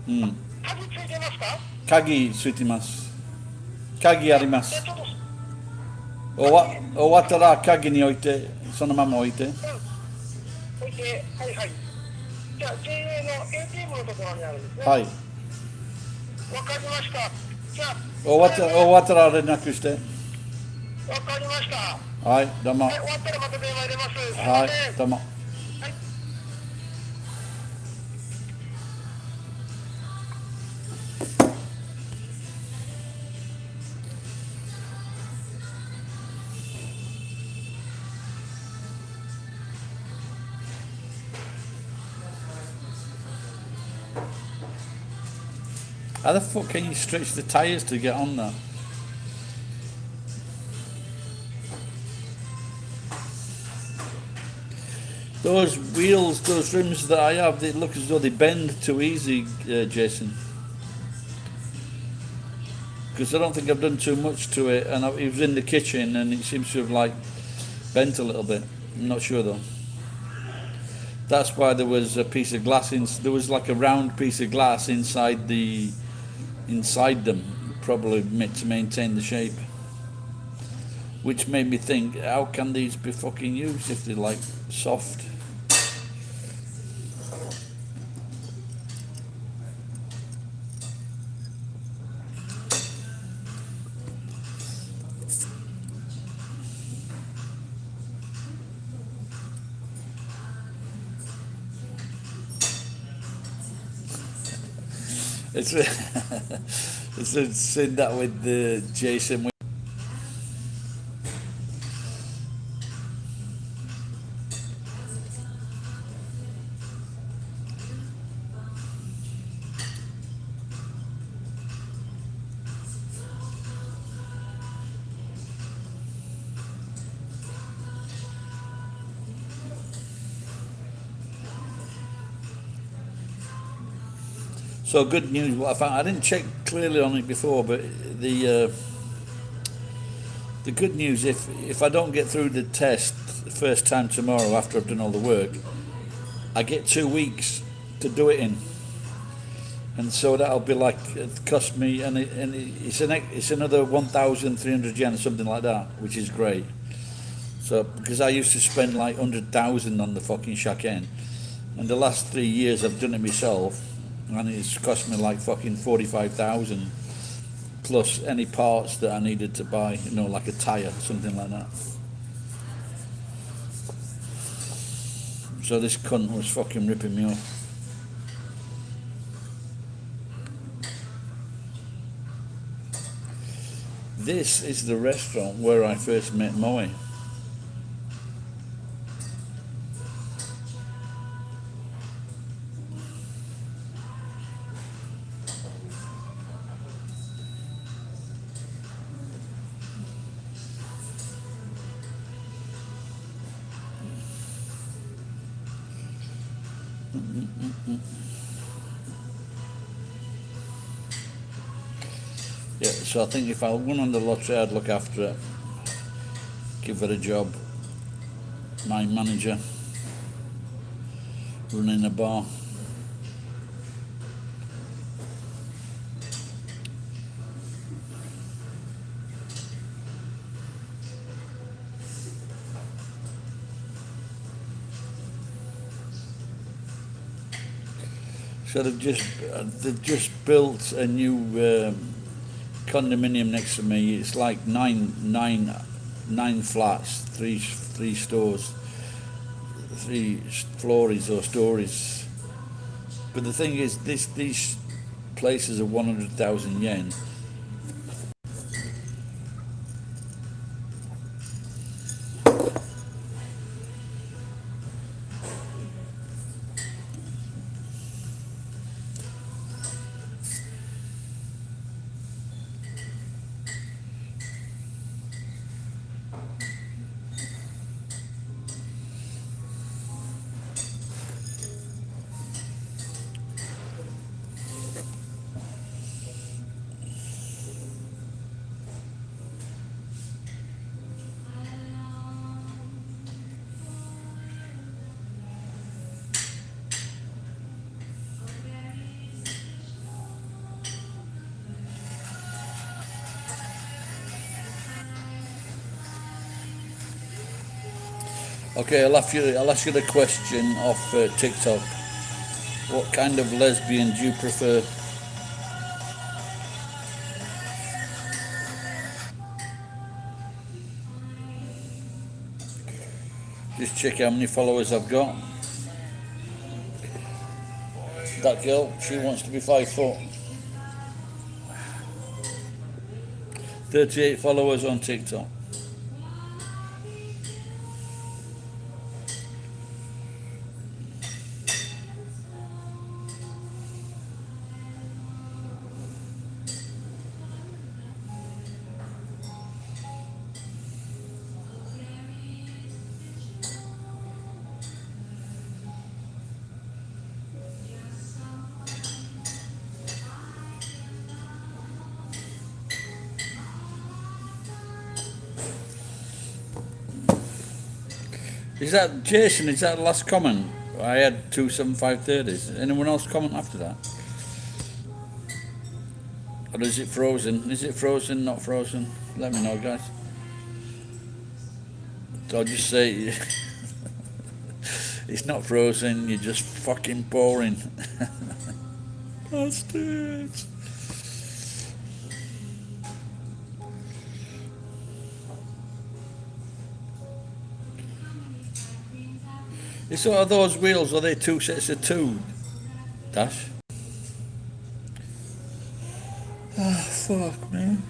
うん。鍵ついてますか？鍵ついてます。鍵あります。ちょっと、終わったら鍵に置いて、そのまま置いて。置いて、はいはい。じゃあ、JA の ATM のところにあるんですね。はい。わかりました。じゃあ、終わったら連絡して。わかりました。はい、どうも。はい、終わったらまた電話入れます。すいません。はい、どうも。はい。How the fuck can you stretch the tyres to get on there? Those wheels, those rims that I have, they look as though they bend too easy, Jason. Because I don't think I've done too much to it, and it was in the kitchen, and it seems to have like bent a little bit. I'm not sure though. That's why there was a piece of glass there was like a round piece of glass inside them, probably meant to maintain the shape. Which made me think, how can these be fucking used if they're like soft? It's said that with the Jason. So good news. What I found, I didn't check clearly on it before, but the good news, if I don't get through the test the first time tomorrow after I've done all the work, I get 2 weeks to do it in, and so that'll be like it cost me, and it's another 1,300 yen or something like that, which is great. So because I used to spend like 100,000 on the fucking shaken, and the last 3 years I've done it myself. And it's cost me like fucking 45,000 plus any parts that I needed to buy, like a tyre, something like that. So this cunt was fucking ripping me off. This is the restaurant where I first met Moe. Yeah, so I think if I won on the lottery, I'd look after it, give her a job, my manager, running a bar. So they've just built a new condominium next to me. It's like nine flats, three stores, 3 floors or stories. But the thing is, these places are 100,000 yen. Okay, I'll ask you the question off TikTok. What kind of lesbian do you prefer? Just check how many followers I've got. That girl, she wants to be 5 foot. 38 followers on TikTok. Is that Jason? Is that the last comment? I had 27530s. Anyone else comment after that? Or is it frozen? Is it frozen? Not frozen? Let me know, guys. I'll just say it's not frozen. You're just fucking boring. Bastards. It's all those wheels, are they 2 sets of 2? Dash? Ah, fuck, man.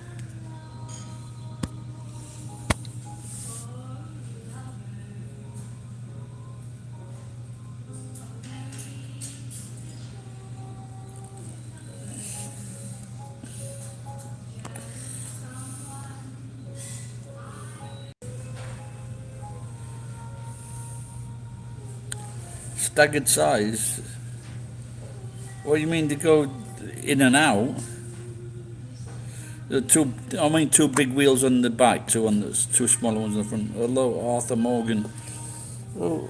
Staggered size? What do you mean to go in and out? Two big wheels on the back, two smaller ones on the front. Hello, Arthur Morgan. Oh,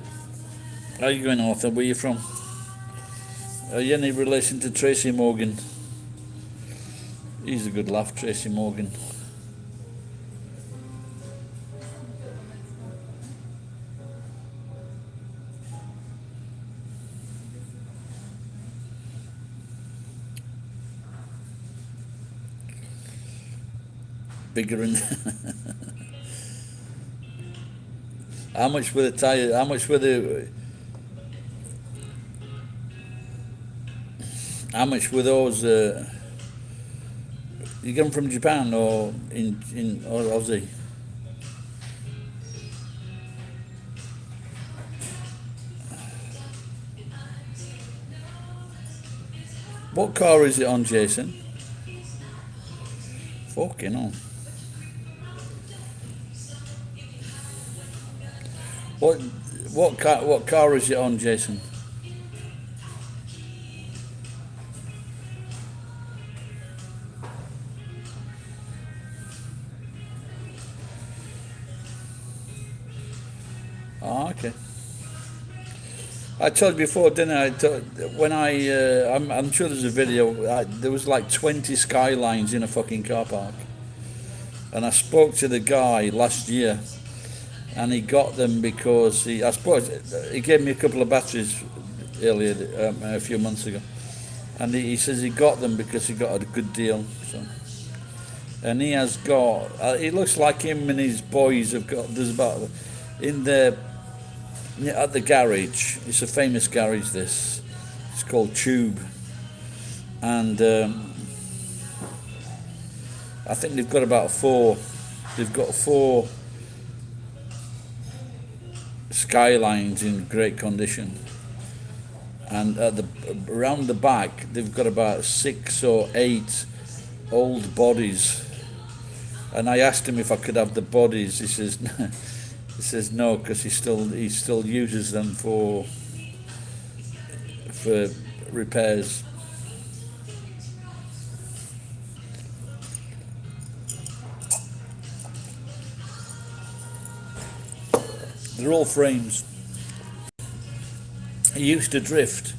how are you going, Arthur? Where are you from? Are you any relation to Tracy Morgan? He's a good laugh, Tracy Morgan. Bigger than how much were the tires? How much were those? You get them from Japan or in or Aussie? What car is it on, Jason? Fucking hell. What car is it on, Jason? Oh, okay. I told you before, didn't I? I'm sure there's a video. There was like 20 Skylines in a fucking car park, and I spoke to the guy last year. And he got them because he gave me a couple of batteries earlier, a few months ago, and he says he got them because he got a good deal. So, and he has got. It looks like him and his boys have got. There's about in there at the garage. It's a famous garage. This it's called Tube, and I think they've got about 4. They've got 4. Skylines in great condition, and around the back they've got about 6 or 8 old bodies, and I asked him if I could have the bodies. He says no, because he still uses them for repairs. They're all frames. He used to drift,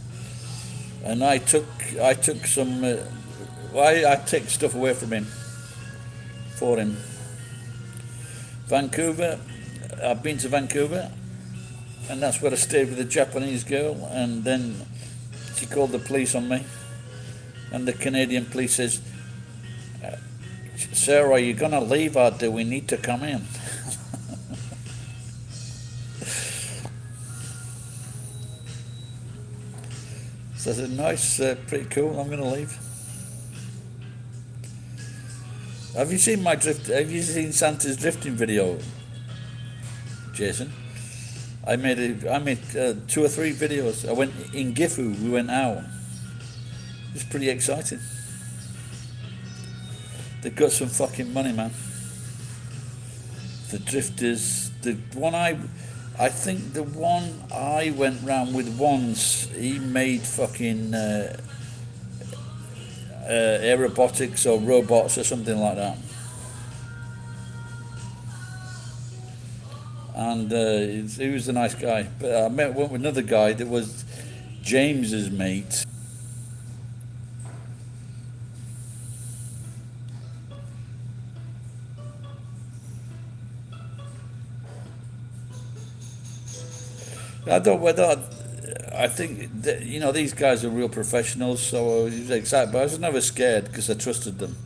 and I took some. I take stuff away from him for him. Vancouver. I've been to Vancouver. And that's where I stayed with a Japanese girl, and then she called the police on me, and the Canadian police says, "Sir, are you gonna leave or do we need to come in?" So I said, "Nice, pretty cool, I'm gonna leave." Have you seen my drift? Have you seen Santa's drifting video, Jason? I made 2 or 3 videos. I went in Gifu. We went out. It's pretty exciting. They've got some fucking money, man. The drifters. The one I think the one I went round with once. He made fucking aerobotics or robots or something like that. And he was a nice guy. But I went with another guy that was James's mate. I don't whether I think that, these guys are real professionals, so I was excited, but I was never scared because I trusted them.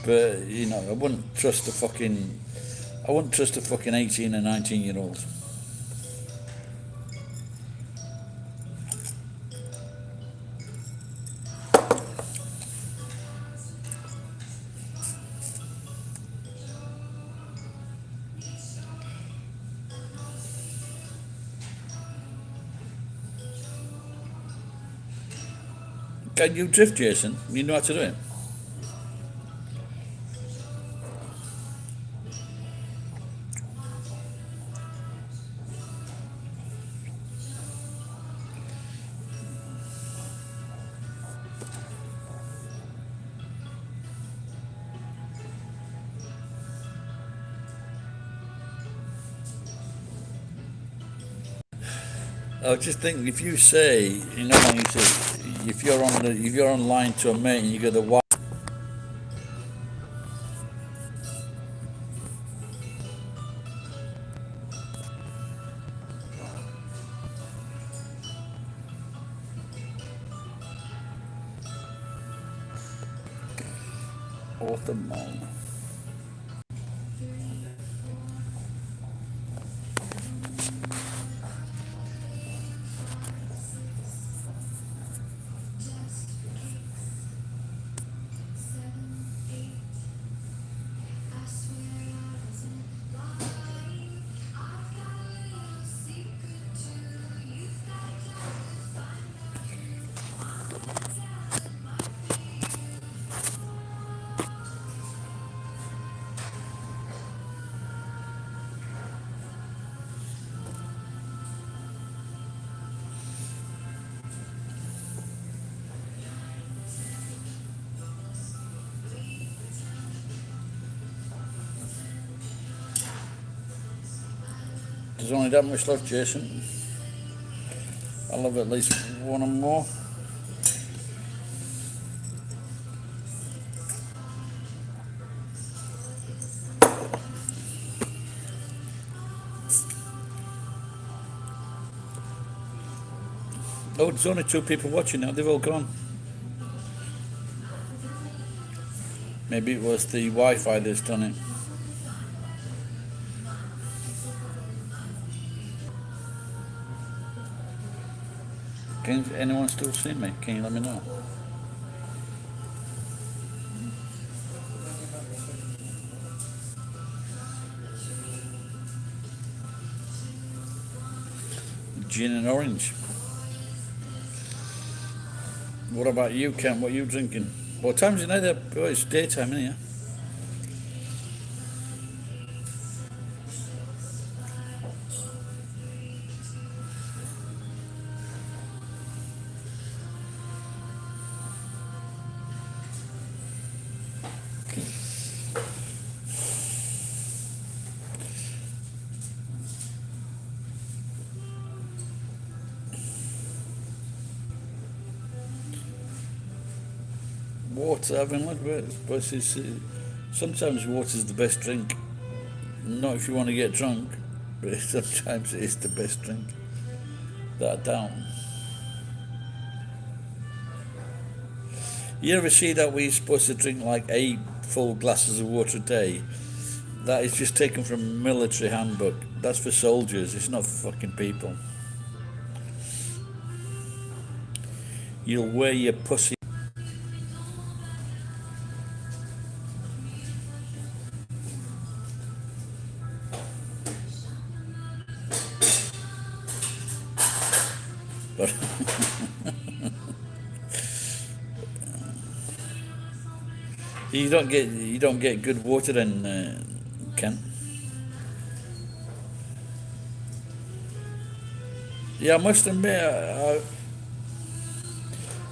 But I wouldn't trust a fucking 18 or 19-year-old. Can you drift, Jason? You know how to do it? I was just thinking, if you say, when you say, if you're online to a mate and you go the what? Autumn. There's only that much left, Jason. I'll have at least one or more. Oh, there's only 2 people watching now. They've all gone. Maybe it was the Wi-Fi that's done it. Can anyone still see me? Can you let me know? Gin and orange. What about you, Ken? What are you drinking? What time's it now? Oh, it's daytime, isn't it? Water, I've been looking at it, but sometimes water's the best drink. Not if you want to get drunk. but sometimes it is the best drink. That I doubt. You ever see that we're supposed to drink like 8 full glasses of water a day? That is just taken from a military handbook. That's for soldiers, it's not for fucking people. You'll wear your pussy. But you don't get good water then, Kent. Yeah, I must admit,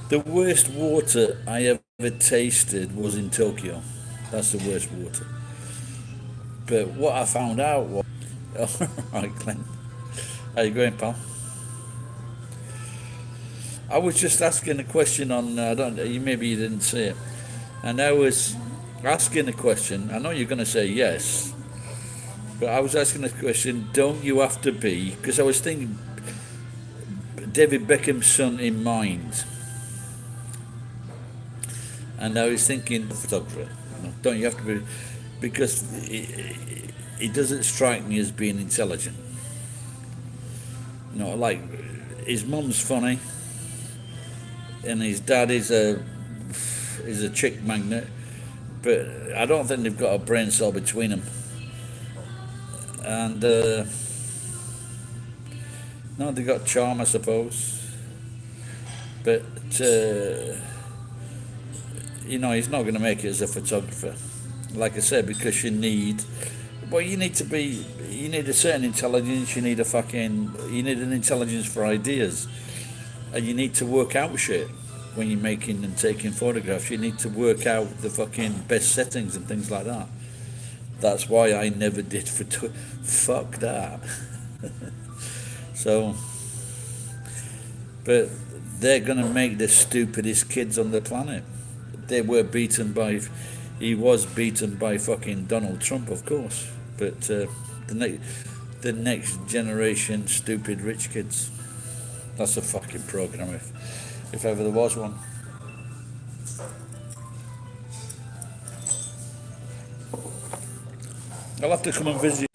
the worst water I ever tasted was in Tokyo. That's the worst water. But what I found out was, all right, Clint, how you going, pal? I was just asking a question on. I don't. You maybe you didn't see it, and I was asking a question. I know you're going to say yes, but I was asking a question. Don't you have to be? Because I was thinking David Beckham's son in mind, and I was thinking photographer. Don't you have to be? Because he doesn't strike me as being intelligent. Like his mum's funny, and his dad is a chick magnet, but I don't think they've got a brain cell between them. And no, they got charm, I suppose. But he's not going to make it as a photographer. Like I said, because you need a certain intelligence. You need an intelligence for ideas, and you need to work out shit when you're making and taking photographs. You need to work out the fucking best settings and things like that. That's why I never did fuck that. So, but they're gonna make the stupidest kids on the planet. He was beaten by fucking Donald Trump, of course. But the next generation stupid rich kids. That's a fucking program if ever there was one. I'll have to come and visit.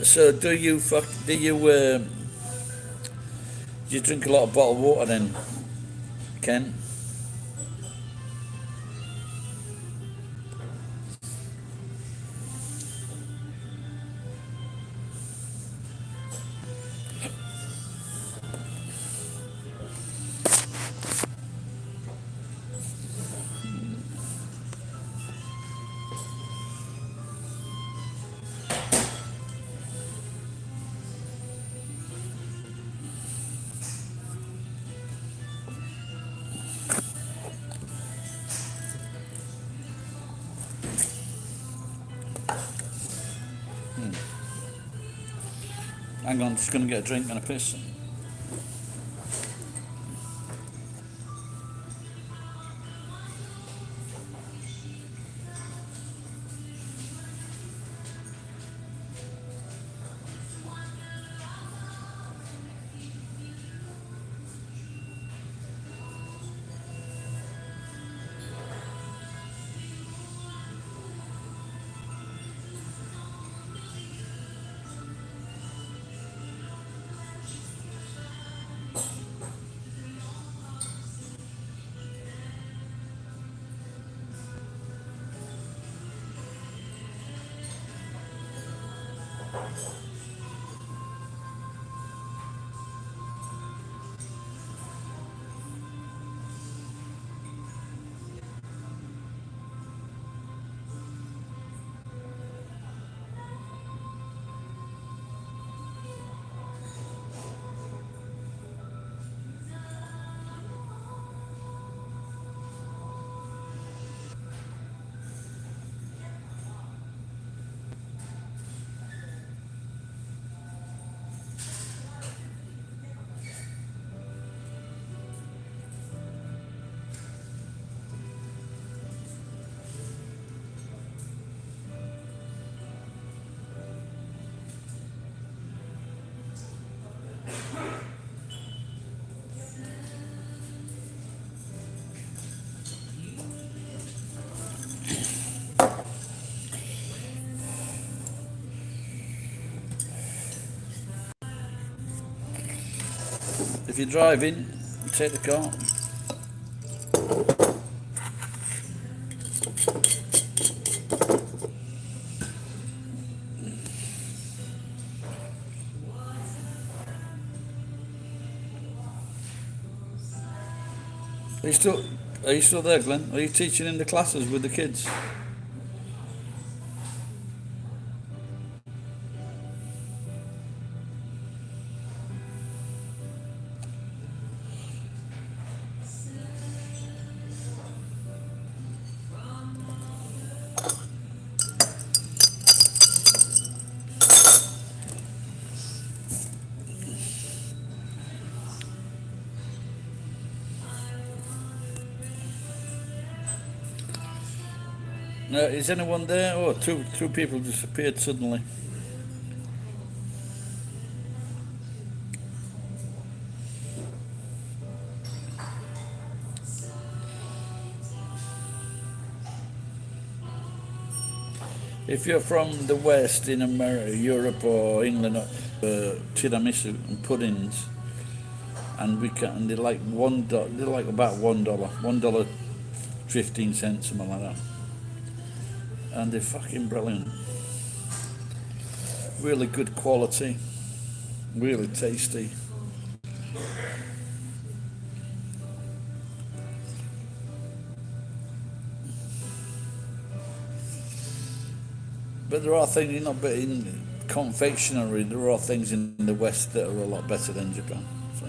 So do you drink a lot of bottled water then, Ken? Hang on, just going to get a drink and a piss. If you're driving, take the car. Are you still there, Glenn? Are you teaching in the classes with the kids? Is anyone there? Oh, two people disappeared suddenly. If you're from the West in America, Europe or England, tiramisu and puddings, and they're like $1. They're like about $1.15, something like that, and they're fucking brilliant. Really good quality, really tasty. But there are things, you know, but in confectionery, there are things in the West that are a lot better than Japan. So.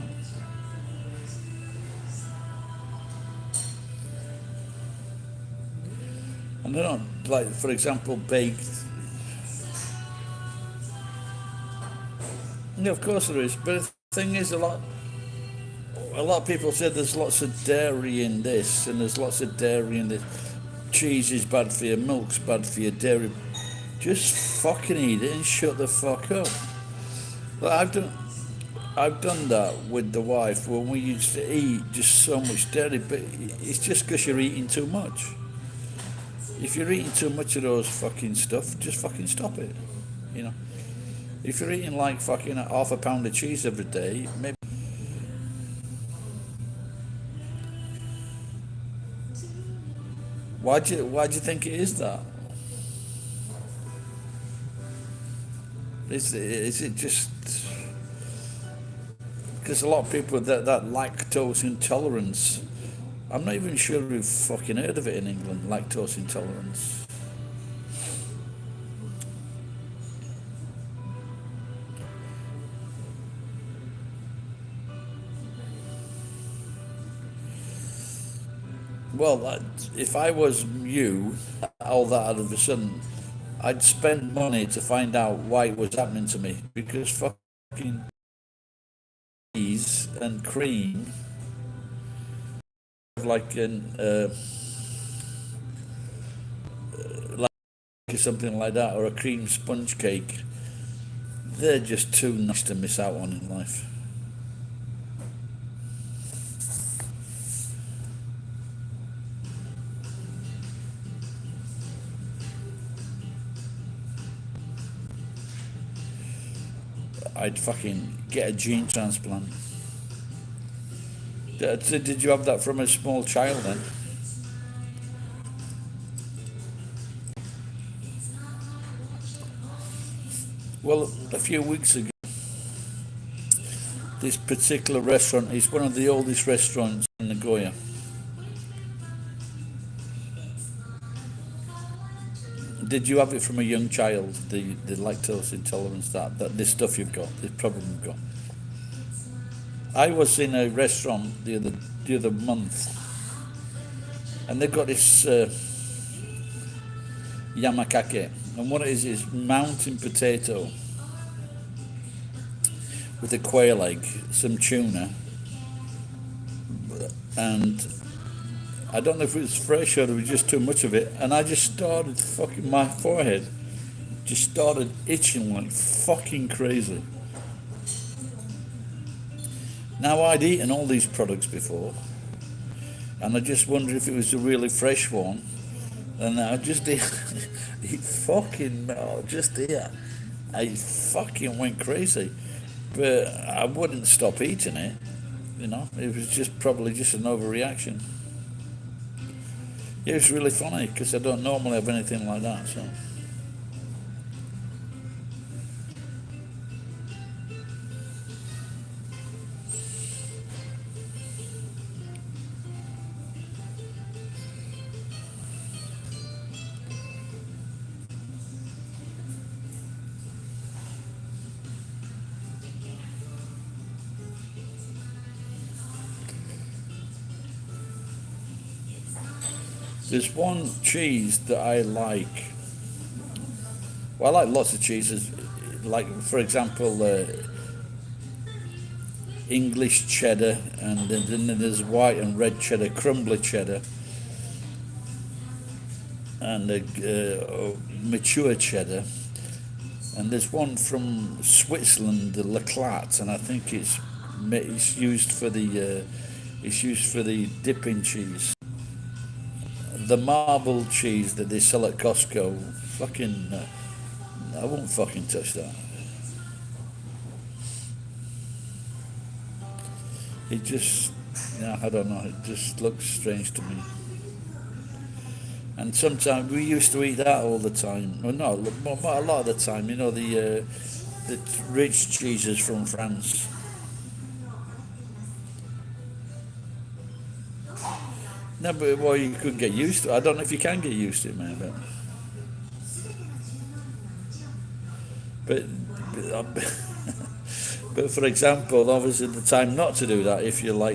And they're not, like, for example, baked. Yeah, of course there is. But the thing is, a lot of people say there's lots of dairy in this, and there's lots of dairy in this. Cheese is bad for you, milk's bad for you, dairy. Just fucking eat it and shut the fuck up. But I've done that with the wife when we used to eat just so much dairy, but it's just because you're eating too much. If you're eating too much of those fucking stuff, just fucking stop it. You know. If you're eating like fucking half a pound of cheese every day, maybe. Why do you think it is that? Is it just because a lot of people that lactose intolerance? I'm not even sure we've fucking heard of it in England. Lactose intolerance. Well, if I was you, all that out of a sudden, I'd spend money to find out why it was happening to me, because fucking cheese and cream, like like something like that, or a cream sponge cake, they're just too nice to miss out on in life. I'd fucking get a gene transplant. Did you have that from a small child then? Well, a few weeks ago, this particular restaurant is one of the oldest restaurants in Nagoya. Did you have it from a young child, the lactose intolerance, that this stuff you've got, this problem you've got? I was in a restaurant the other month, and they've got this yamakake, and what it is mountain potato with a quail egg, some tuna, and I don't know if it was fresh or there was just too much of it, and I just started fucking, my forehead just started itching like fucking crazy. Now, I'd eaten all these products before, and I just wondered if it was a really fresh one, and I just it fucking, just here, I fucking went crazy, but I wouldn't stop eating it. You know, it was just probably just an overreaction. It was really funny because I don't normally have anything like that. So. There's one cheese that I like. Well, I like lots of cheeses. Like, for example, English cheddar, and then there's white and red cheddar, crumbly cheddar, and mature cheddar. And there's one from Switzerland, the Leclat, and I think it's used for the dipping cheese. The marble cheese that they sell at Costco, fucking, I won't fucking touch that. It just, I don't know, it just looks strange to me. And sometimes we used to eat that all the time. Well, no, a lot of the time. You know, the rich cheeses from France. No, but well, you could get used to it. I don't know if you can get used to it, man. But but for example, obviously the time not to do that if you're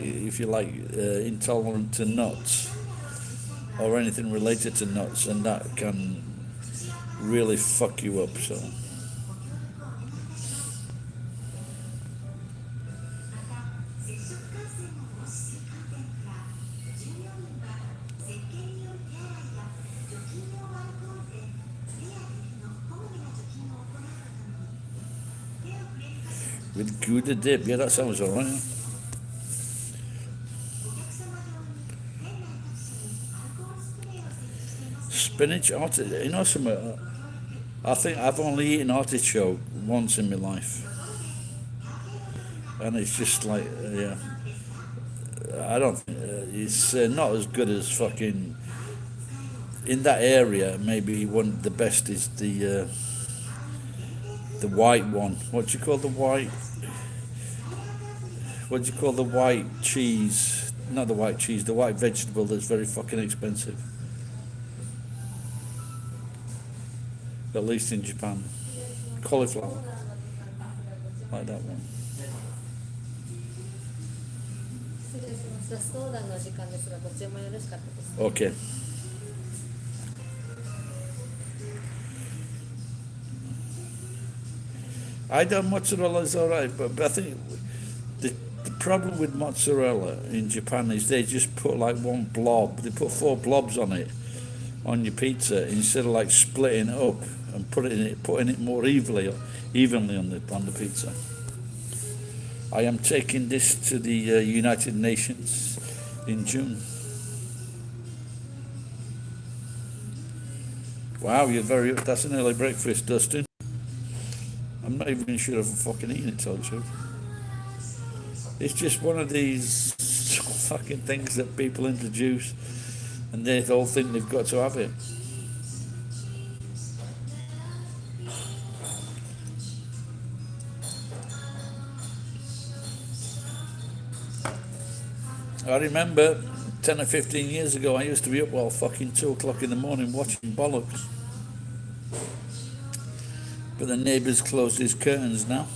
intolerant to nuts or anything related to nuts, and that can really fuck you up. So. With Gouda dip, yeah, that sounds alright. Spinach, you know something? I think I've only eaten artichoke once in my life, and it's just like, yeah, I don't think it's not as good as fucking. In that area, maybe one of the best is the white one. What do you call the white? What do you call the white cheese? Not the white cheese, the white vegetable that's very fucking expensive. At least in Japan. Cauliflower. Like that one. Okay. I know mozzarella is alright, but I think the problem with mozzarella in Japan is they just put like one blob. They put 4 blobs on it, on your pizza, instead of like splitting it up and putting it more evenly on the pizza. I am taking this to the United Nations in June. Wow, that's an early breakfast, Dustin. I'm not even sure if I'm fucking eating it, to tell the truth. It's just one of these fucking things that people introduce, and they all think they've got to have it. I remember 10 or 15 years ago, I used to be up all fucking 2 o'clock in the morning watching bollocks. But the neighbours closed his curtains now.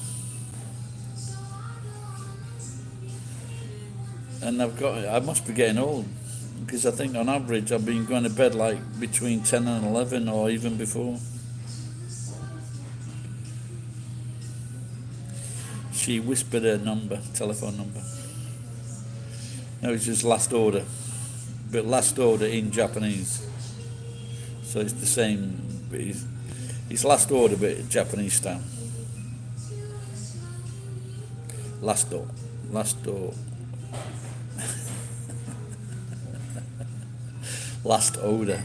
And I must be getting old, because I think on average I've been going to bed like between 10 and 11 or even before. She whispered her telephone number. No, it's just last order, but last order in Japanese. So it's the same, but it's last order but Japanese style. Last door. Last order.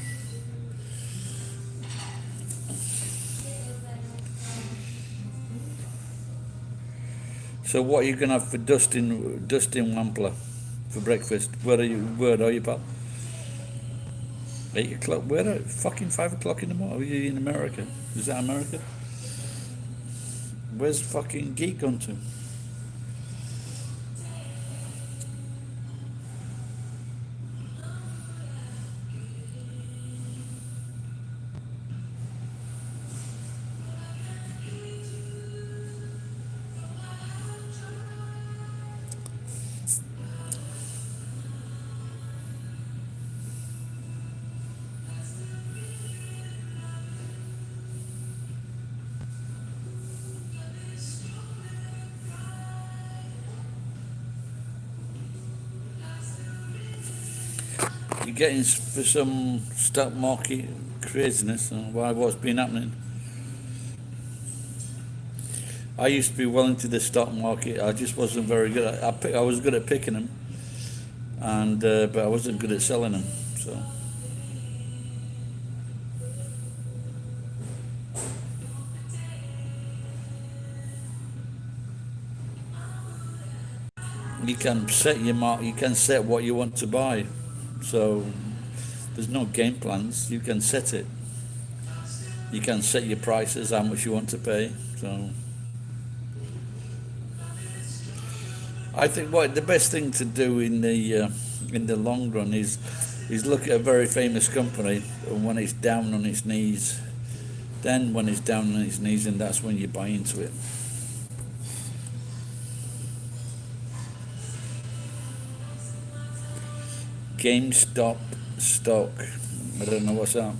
So what are you gonna have for Dustin Wampler for breakfast? Where are you, pal? 8 o'clock? Where are fucking 5 o'clock in the morning? Are you in America? Is that America? Where's fucking Geek gone to? You're getting for some stock market craziness and what's been happening. I used to be well into the stock market. I just wasn't very good. I was good at picking them, and but I wasn't good at selling them. So you can set your mark. You can set what you want to buy. So there's no game plans. You can set it. You can set your prices, how much you want to pay. So I think what the best thing to do in the long run is look at a very famous company, and when it's down on its knees, then when it's down on its knees, and that's when you buy into it. GameStop stock. I don't know what's that.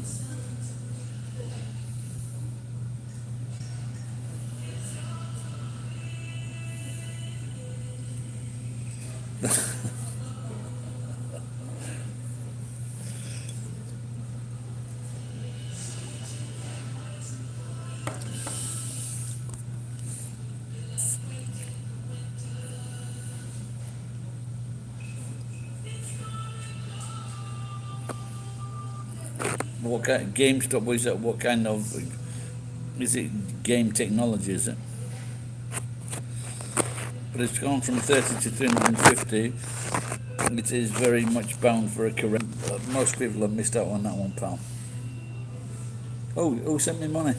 What kind of GameStop was that? What kind of is it? Game technology, is it? But it's gone from 30 to 350. It is very much bound for a correct. Most people have missed out on that one, pal. Oh, who sent me money?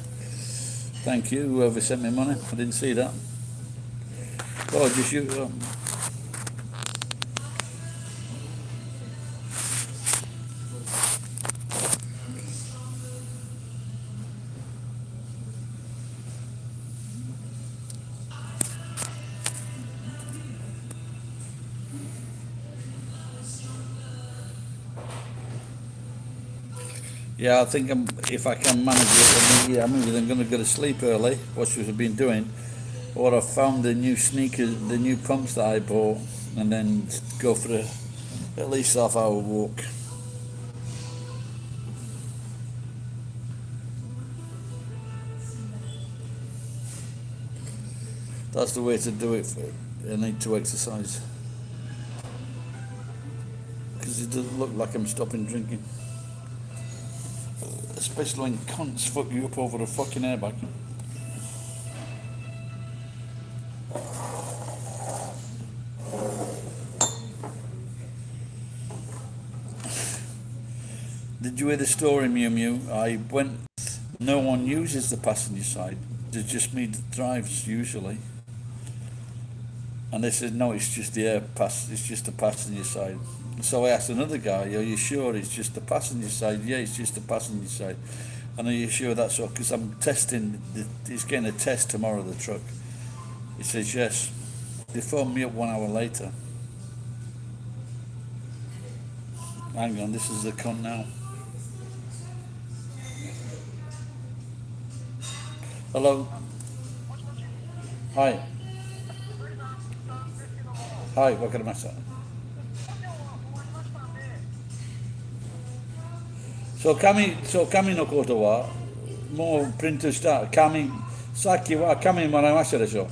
Thank you, whoever sent me money. I didn't see that. Oh, just you. Yeah, I think if I can manage it, I'm either going to go to sleep early, what we've been doing, or I've found the new sneakers, the new pumps that I bought, and then go for at least half-hour walk. That's the way to do it. I need to exercise. Because it doesn't look like I'm stopping drinking. Especially when cunts fuck you up over a fucking airbag. Did you hear the story, Mew Mew? I went. No one uses the passenger side. It's just me that drives usually. And they said, no, it's just it's just the passenger side. So I asked another guy, are you sure it's just the passenger side? Yeah, it's just the passenger side. And are you sure that's all? Because I'm testing, he's getting a test tomorrow, the truck. He says, yes. They phoned me up 1 hour later. Hang on, this is the cunt now. Hello. Hi. Hi, わかりました。紙のことはもうプリントした紙、さっきは紙もらいましたでしょ。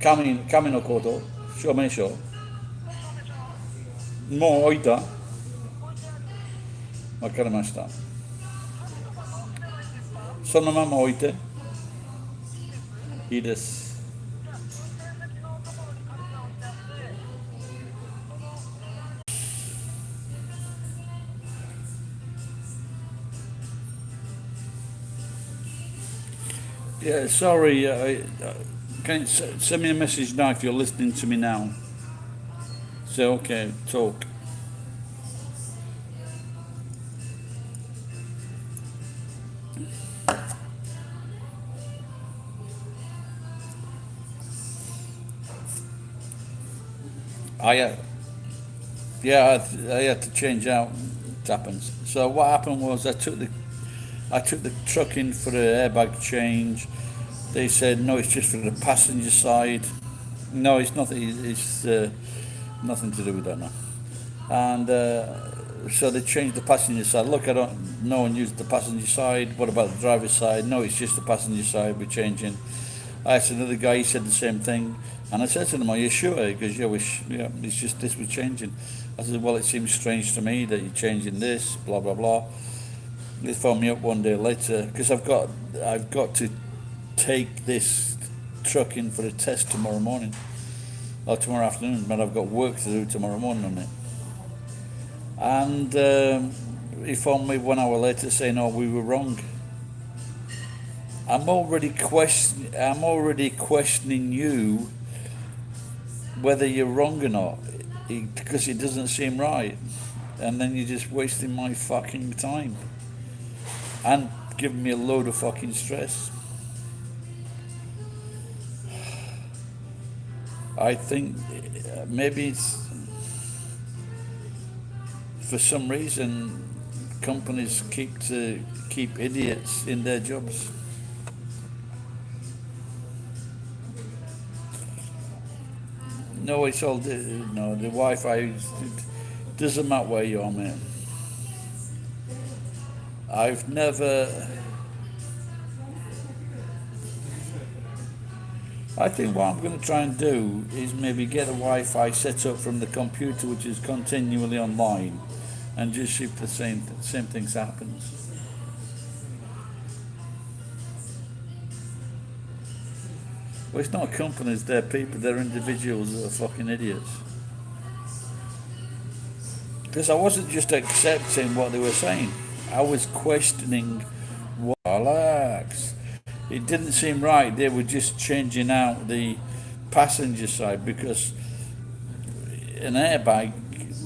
紙のこと、証明書。もう置いた。わかりました。そのまま置いて。いいです。じゃあ運転席のところに鍵が置いてあって、その Yeah, sorry. Can you send me a message now if you're listening to me now? Say okay, talk. I had to change out. It happens. So what happened was I took the truck in for the airbag change. They said no, it's just for the passenger side. No, it's nothing. It's nothing to do with that now. And so they changed the passenger side. Look, I don't. No one used the passenger side. What about the driver's side? No, it's just the passenger side. We're changing. I asked another guy. He said the same thing. And I said to him, "Are you sure?" He goes, "Yeah, it's just this we're changing." I said, "Well, it seems strange to me that you're changing this, blah blah blah." They phoned me up one day later because I've got to take this truck in for a test tomorrow morning or tomorrow afternoon, but I've got work to do tomorrow morning on it. And he phoned me 1 hour later saying, "Oh, we were wrong." I'm already questioning you whether you're wrong or not, because it doesn't seem right, and then you're just wasting my fucking time and giving me a load of fucking stress. I think maybe it's for some reason companies keep idiots in their jobs. No, it's all no. The Wi-Fi doesn't matter where you are, man. I've never. I think what I'm going to try and do is maybe get a Wi-Fi set up from the computer, which is continually online, and just see if the same things happens. Well, it's not companies, they're people, they're individuals that are fucking idiots. Because I wasn't just accepting what they were saying, I was questioning what. Relax. It didn't seem right. They were just changing out the passenger side because an airbag,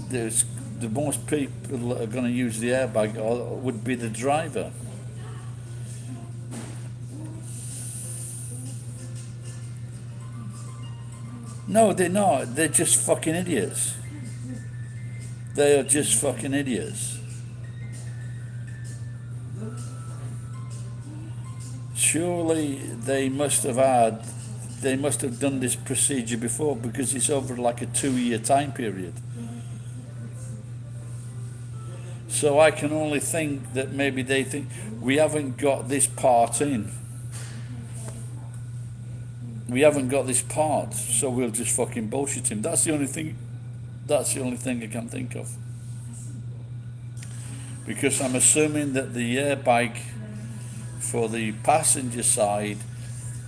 the most people that are going to use the airbag would be the driver. No, they're not. They're just fucking idiots. They are just fucking idiots. Surely they must have done this procedure before, because it's over like a 2-year time period. So I can only think that maybe they think we haven't got this part in. We haven't got this part, so we'll just fucking bullshit him. That's the only thing I can think of. Because I'm assuming that the airbag for the passenger side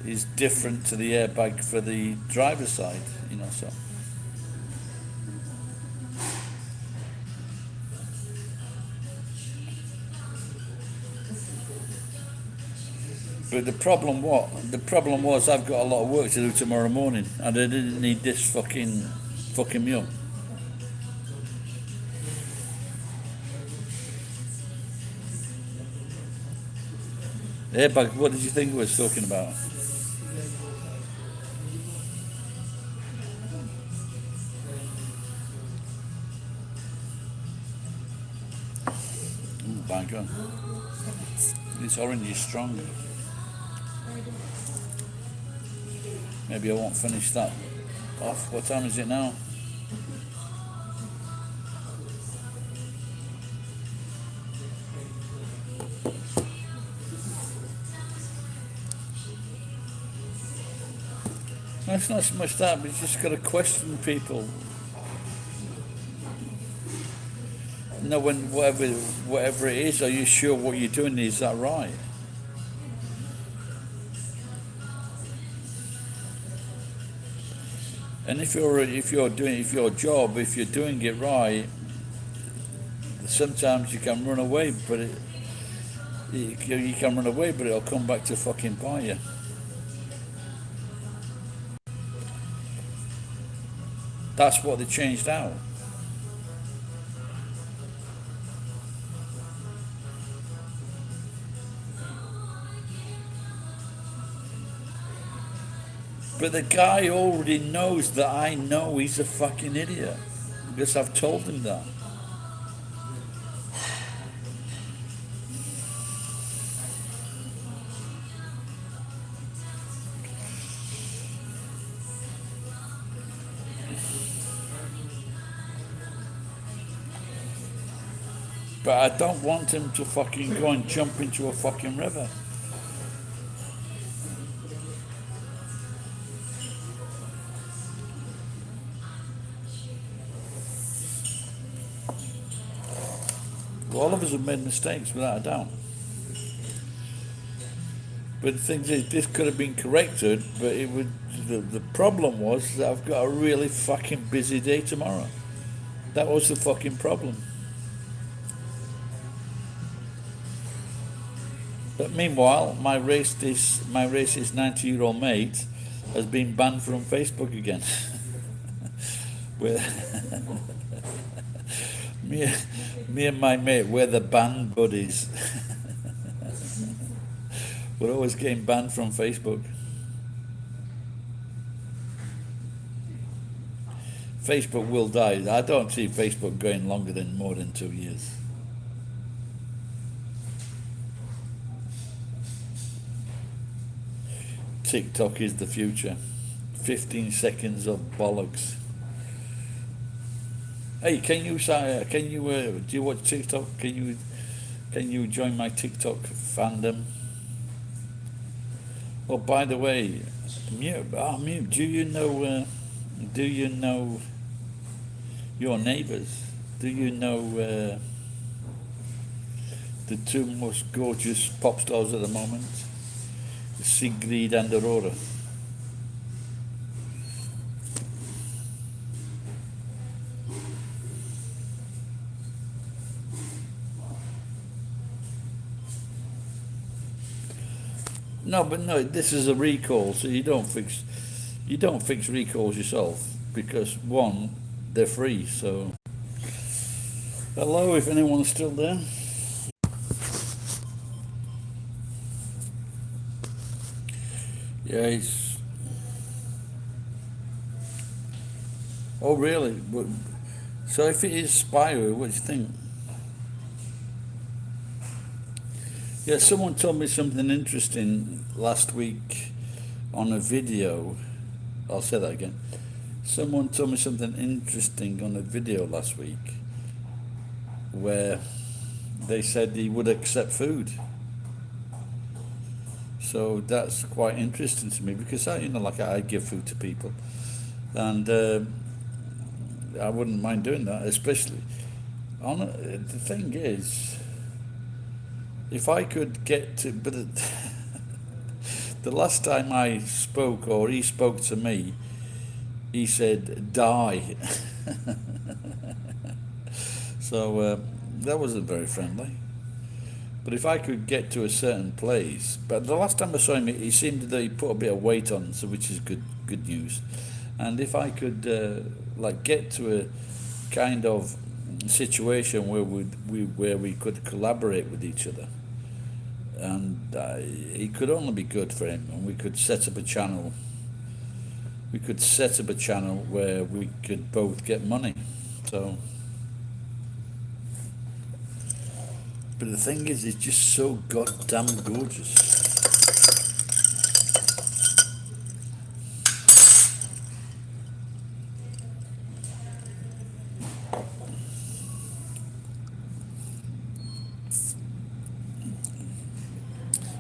is different to the airbag for the driver's side, so. But the problem was I've got a lot of work to do tomorrow morning, and I didn't need this fucking me up. Airbag, what did you think it was talking about? Oh, bang on. This orange is strong. Maybe I won't finish that off. What time is it now? No, it's not so much that, but you just got to question people. When whatever it is, are you sure what you're doing is that right? And if you're doing it right, sometimes you can run away, but you can run away, but it'll come back to fucking bite you. That's what they changed out. But the guy already knows that I know he's a fucking idiot because I've told him that. But I don't want him to fucking go and jump into a fucking river. All of us have made mistakes, without a doubt. But the thing is, this could have been corrected, but it would. The problem was that I've got a really fucking busy day tomorrow. That was the fucking problem. But meanwhile, my racist 90-year-old mate has been banned from Facebook again. Me and my mate, we're the banned buddies. We're always getting banned from Facebook. Facebook will die. I don't see Facebook going longer than more than 2 years. TikTok is the future. 15 seconds of bollocks. Hey, do you watch TikTok? Can you join my TikTok fandom? Oh, by the way, Mute, do you know your neighbours? Do you know the two most gorgeous pop stars at the moment? Sigrid and Aurora. No, but no, this is a recall, so you don't fix recalls yourself because one, they're free. So, hello, if anyone's still there. Yeah, he's. Oh, really? So if it is spyware, what do you think? Yeah, someone told me something interesting last week on a video. I'll say that again. Someone told me something interesting on a video last week where they said he would accept food. So that's quite interesting to me because I give food to people, and I wouldn't mind doing that, especially. The thing is, if I could get to, but the last time I spoke or he spoke to me, he said die. So that wasn't very friendly. But if I could get to a certain place, but the last time I saw him, he seemed that he put a bit of weight on, so which is good news. And if I could get to a kind of situation where we could collaborate with each other, and it could only be good for him, and we could set up a channel. We could set up a channel where we could both get money. So. But the thing is, it's just so goddamn gorgeous.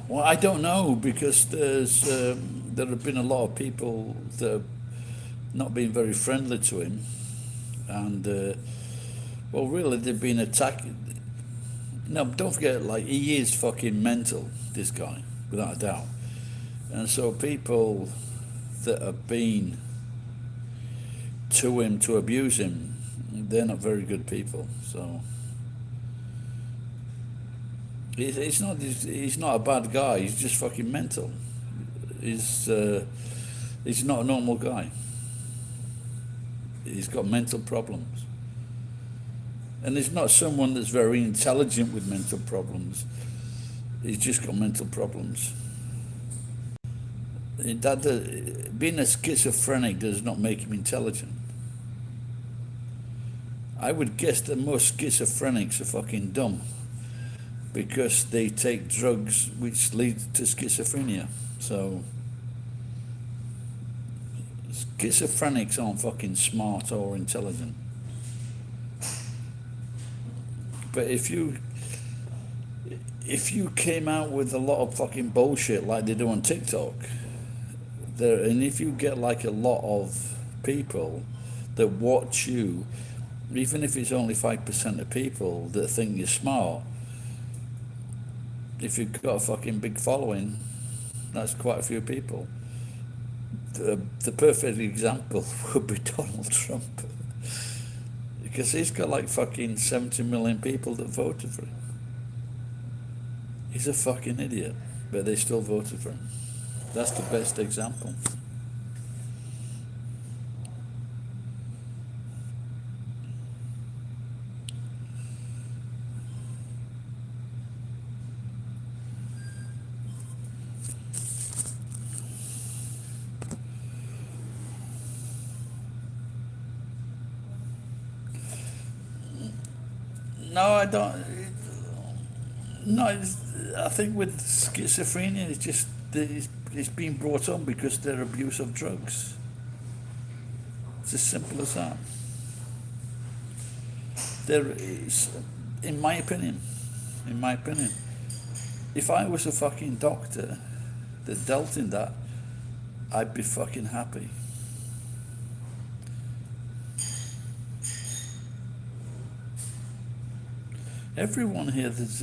Well, I don't know because there have been a lot of people that have not been very friendly to him, and well, really, they've been attacking. No, don't forget, he is fucking mental, this guy, without a doubt. And so people that have been to him to abuse him, they're not very good people. So he's not a bad guy. He's just fucking mental. He's not a normal guy. He's got mental problems. And he's not someone that's very intelligent with mental problems. He's just got mental problems. Being a schizophrenic does not make him intelligent. I would guess that most schizophrenics are fucking dumb because they take drugs which lead to schizophrenia. So schizophrenics aren't fucking smart or intelligent. But if you came out with a lot of fucking bullshit like they do on TikTok, and if you get like a lot of people that watch you, even if it's only 5% of people that think you're smart, if you've got a fucking big following, that's quite a few people. The perfect example would be Donald Trump. Because he's got like fucking 70 million people that voted for him. He's a fucking idiot, but they still voted for him. That's the best example. No, I don't. No, I think with schizophrenia, it's just it's being brought on because they're abuse of drugs. It's as simple as that. There is, in my opinion, if I was a fucking doctor that dealt in that, I'd be fucking happy. Everyone here that's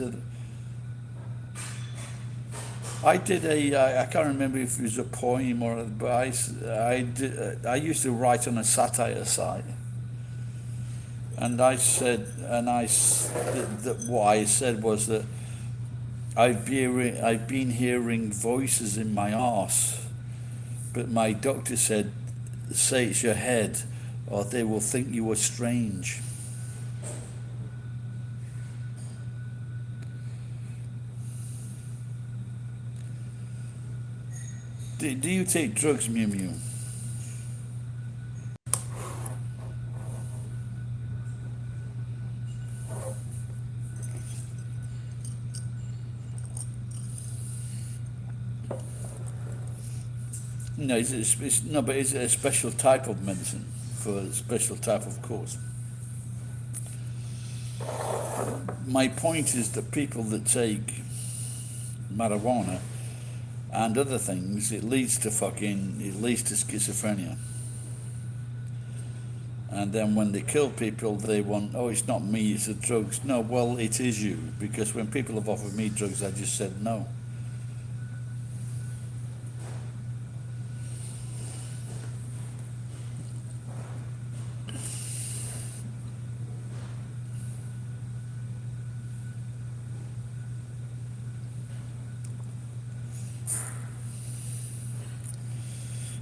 I can't remember if it was a poem or, but I used to write on a satire site, and what I said was that I've been hearing voices in my arse, but my doctor said, say it's your head, or they will think you are strange. Do you take drugs, Mew Mew? No, but it's a special type of medicine for a special type of cause. My point is that people that take marijuana and other things, it leads to schizophrenia. And then when they kill people, they want, oh, it's not me, it's the drugs. No, well, it is you, because when people have offered me drugs, I just said no.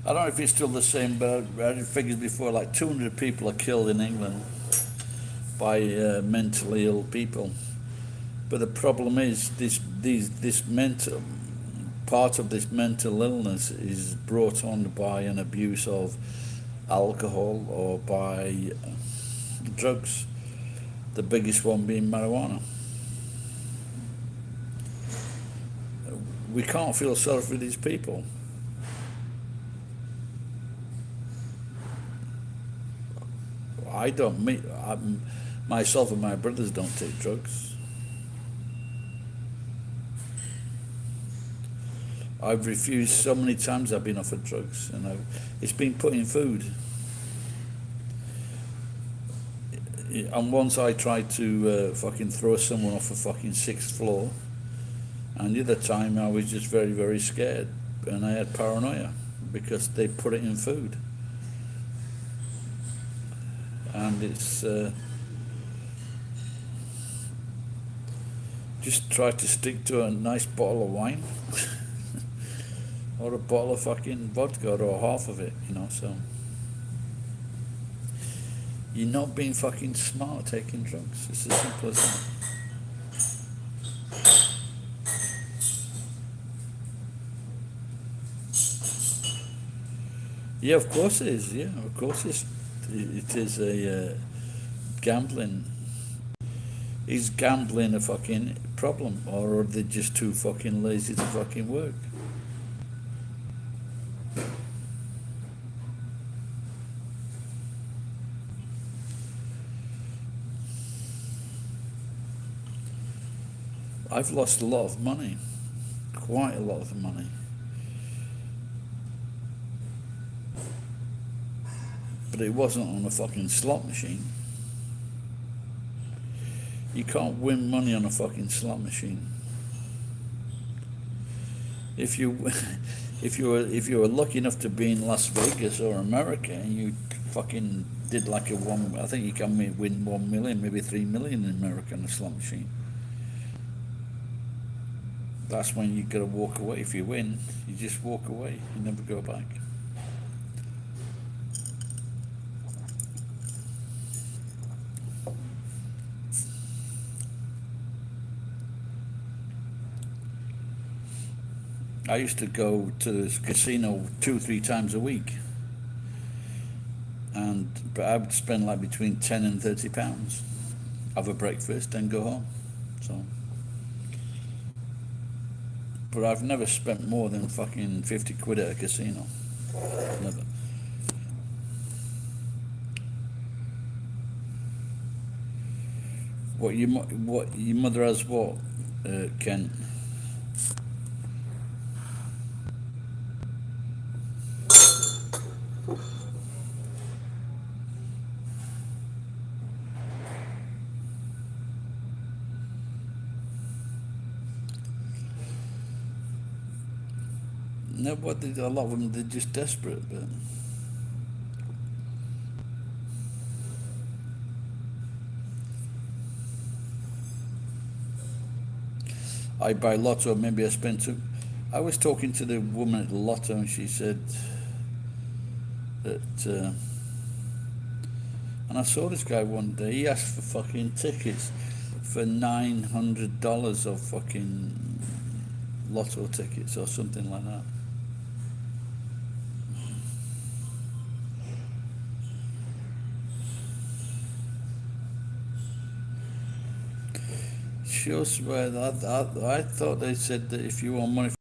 I don't know if it's still the same, but I read figures before, like 200 people are killed in England by mentally ill people. But the problem is this mental part of this mental illness is brought on by an abuse of alcohol or by drugs. The biggest one being marijuana. We can't feel sorry for these people. I don't. Myself and my brothers don't take drugs. I've refused so many times. I've been offered drugs, and it's been put in food. And once I tried to fucking throw someone off a fucking 6th floor, and the other time I was just very, very scared, and I had paranoia because they put it in food. and it's just try to stick to a nice bottle of wine or a bottle of fucking vodka or half of it, so you're not being fucking smart taking drugs. It's as simple as that. Yeah, of course it is. Yeah, of course it is a gambling. Is gambling a fucking problem, or are they just too fucking lazy to fucking work? I've lost a lot of money, quite a lot of money. But it wasn't on a fucking slot machine. You can't win money on a fucking slot machine. If you were lucky enough to be in Las Vegas or America and you fucking did like I think you can win 1 million, maybe 3 million in America on a slot machine. That's when you gotta walk away. If you win, you just walk away. You never go back. I used to go to this casino 2-3 times a week, but I would spend like between £10 and £30, have a breakfast and go home. So, but I've never spent more than fucking 50 quid at a casino. Never. What your mother has what, Ken? No, but a lot of them, they're just desperate. But I buy lotto, maybe I spend two. I was talking to the woman at the lotto, and she said that, and I saw this guy one day. He asked for fucking tickets for $900 of fucking lotto tickets or something like that. Sure swear that I thought they said that if you want money.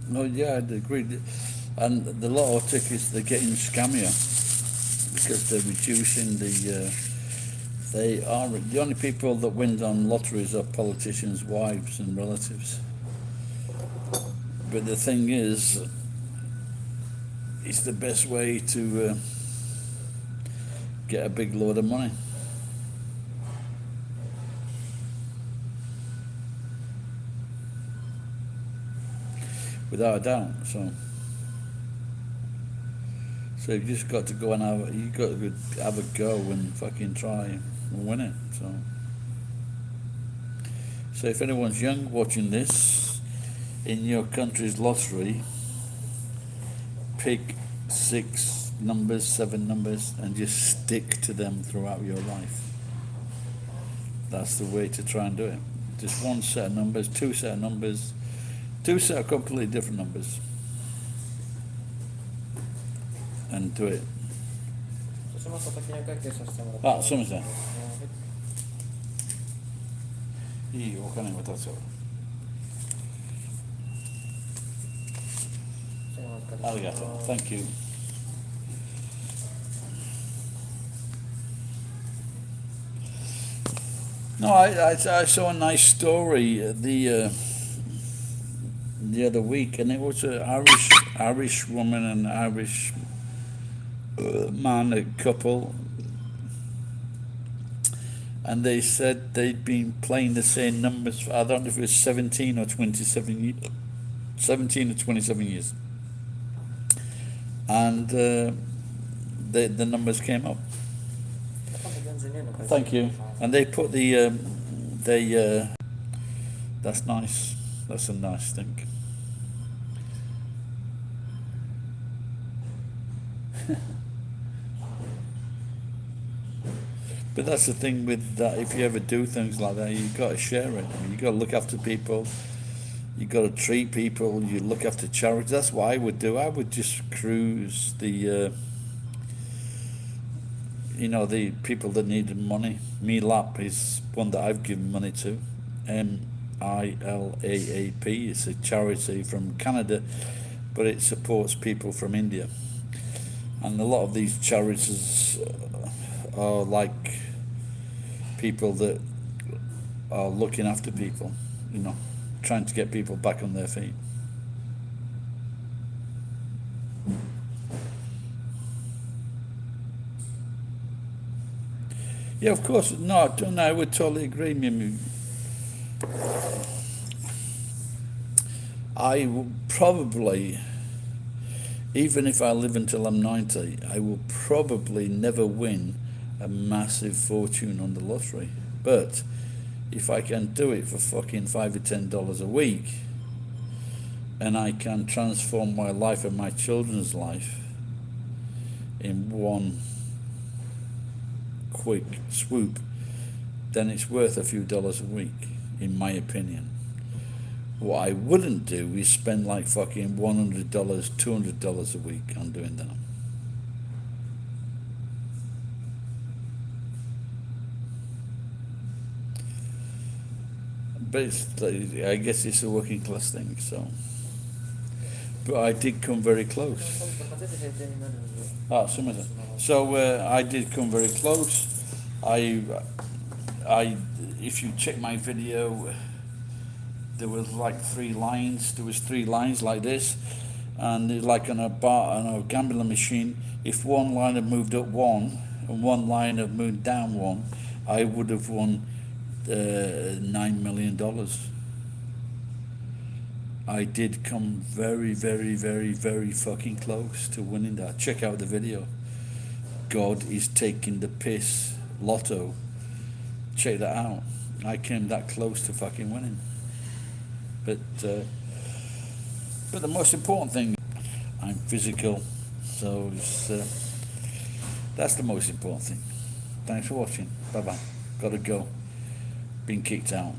No, yeah, I'd agree. And the lotto tickets, they're getting scammier because they're reducing they are, the only people that win on lotteries are politicians' wives and relatives. But the thing is, it's the best way to get a big load of money. Without a doubt. So you've just got to go and have a go and fucking try and win it. So if anyone's young watching this, in your country's lottery, pick 6 numbers, 7 numbers, and just stick to them throughout your life. That's the way to try and do it. Just 1 set of numbers, 2 set of numbers, 2 set of completely different numbers, and do it. あ、すみません。いいお金渡すよ。Arigato. Thank you. No, I saw a nice story the other week, and it was an Irish woman and Irish man, a couple, and they said they'd been playing the same numbers for, I don't know if it was 17 or 27 years, 17 or 27 years, and the numbers came up. Thank you. And they put that's nice. That's a nice thing. But that's the thing with that, if you ever do things like that, you've got to share it. You've got to look after people. You've got to treat people. You look after charity. That's what I would do. I would just cruise the the people that needed money. MeLAP is one that I've given money to. MILAAP. It's a charity from Canada, but it supports people from India. And a lot of these charities are like people that are looking after people, trying to get people back on their feet. Yeah, of course. No, I would totally agree, Mimu. I will probably, even if I live until I'm 90, I will probably never win a massive fortune on the lottery. But if I can do it for fucking $5 or $10 a week, and I can transform my life and my children's life in one quick swoop, then it's worth a few dollars a week, in my opinion. What I wouldn't do is spend like fucking $100, $200 a week on doing that. But I guess it's a working class thing, so. But I did come very close. So I did come very close. If you check my video, there was like 3 lines. There was 3 lines like this, and like on a gambling machine, if one line had moved up 1 and one line had moved down 1, I would have won $9 million. I did come very, very, very, very fucking close to winning that. Check out the video. God is taking the piss. Lotto. Check that out. I came that close to fucking winning. But the most important thing, I'm physical, so that's the most important thing. Thanks for watching. Bye bye. Gotta go. Been kicked out.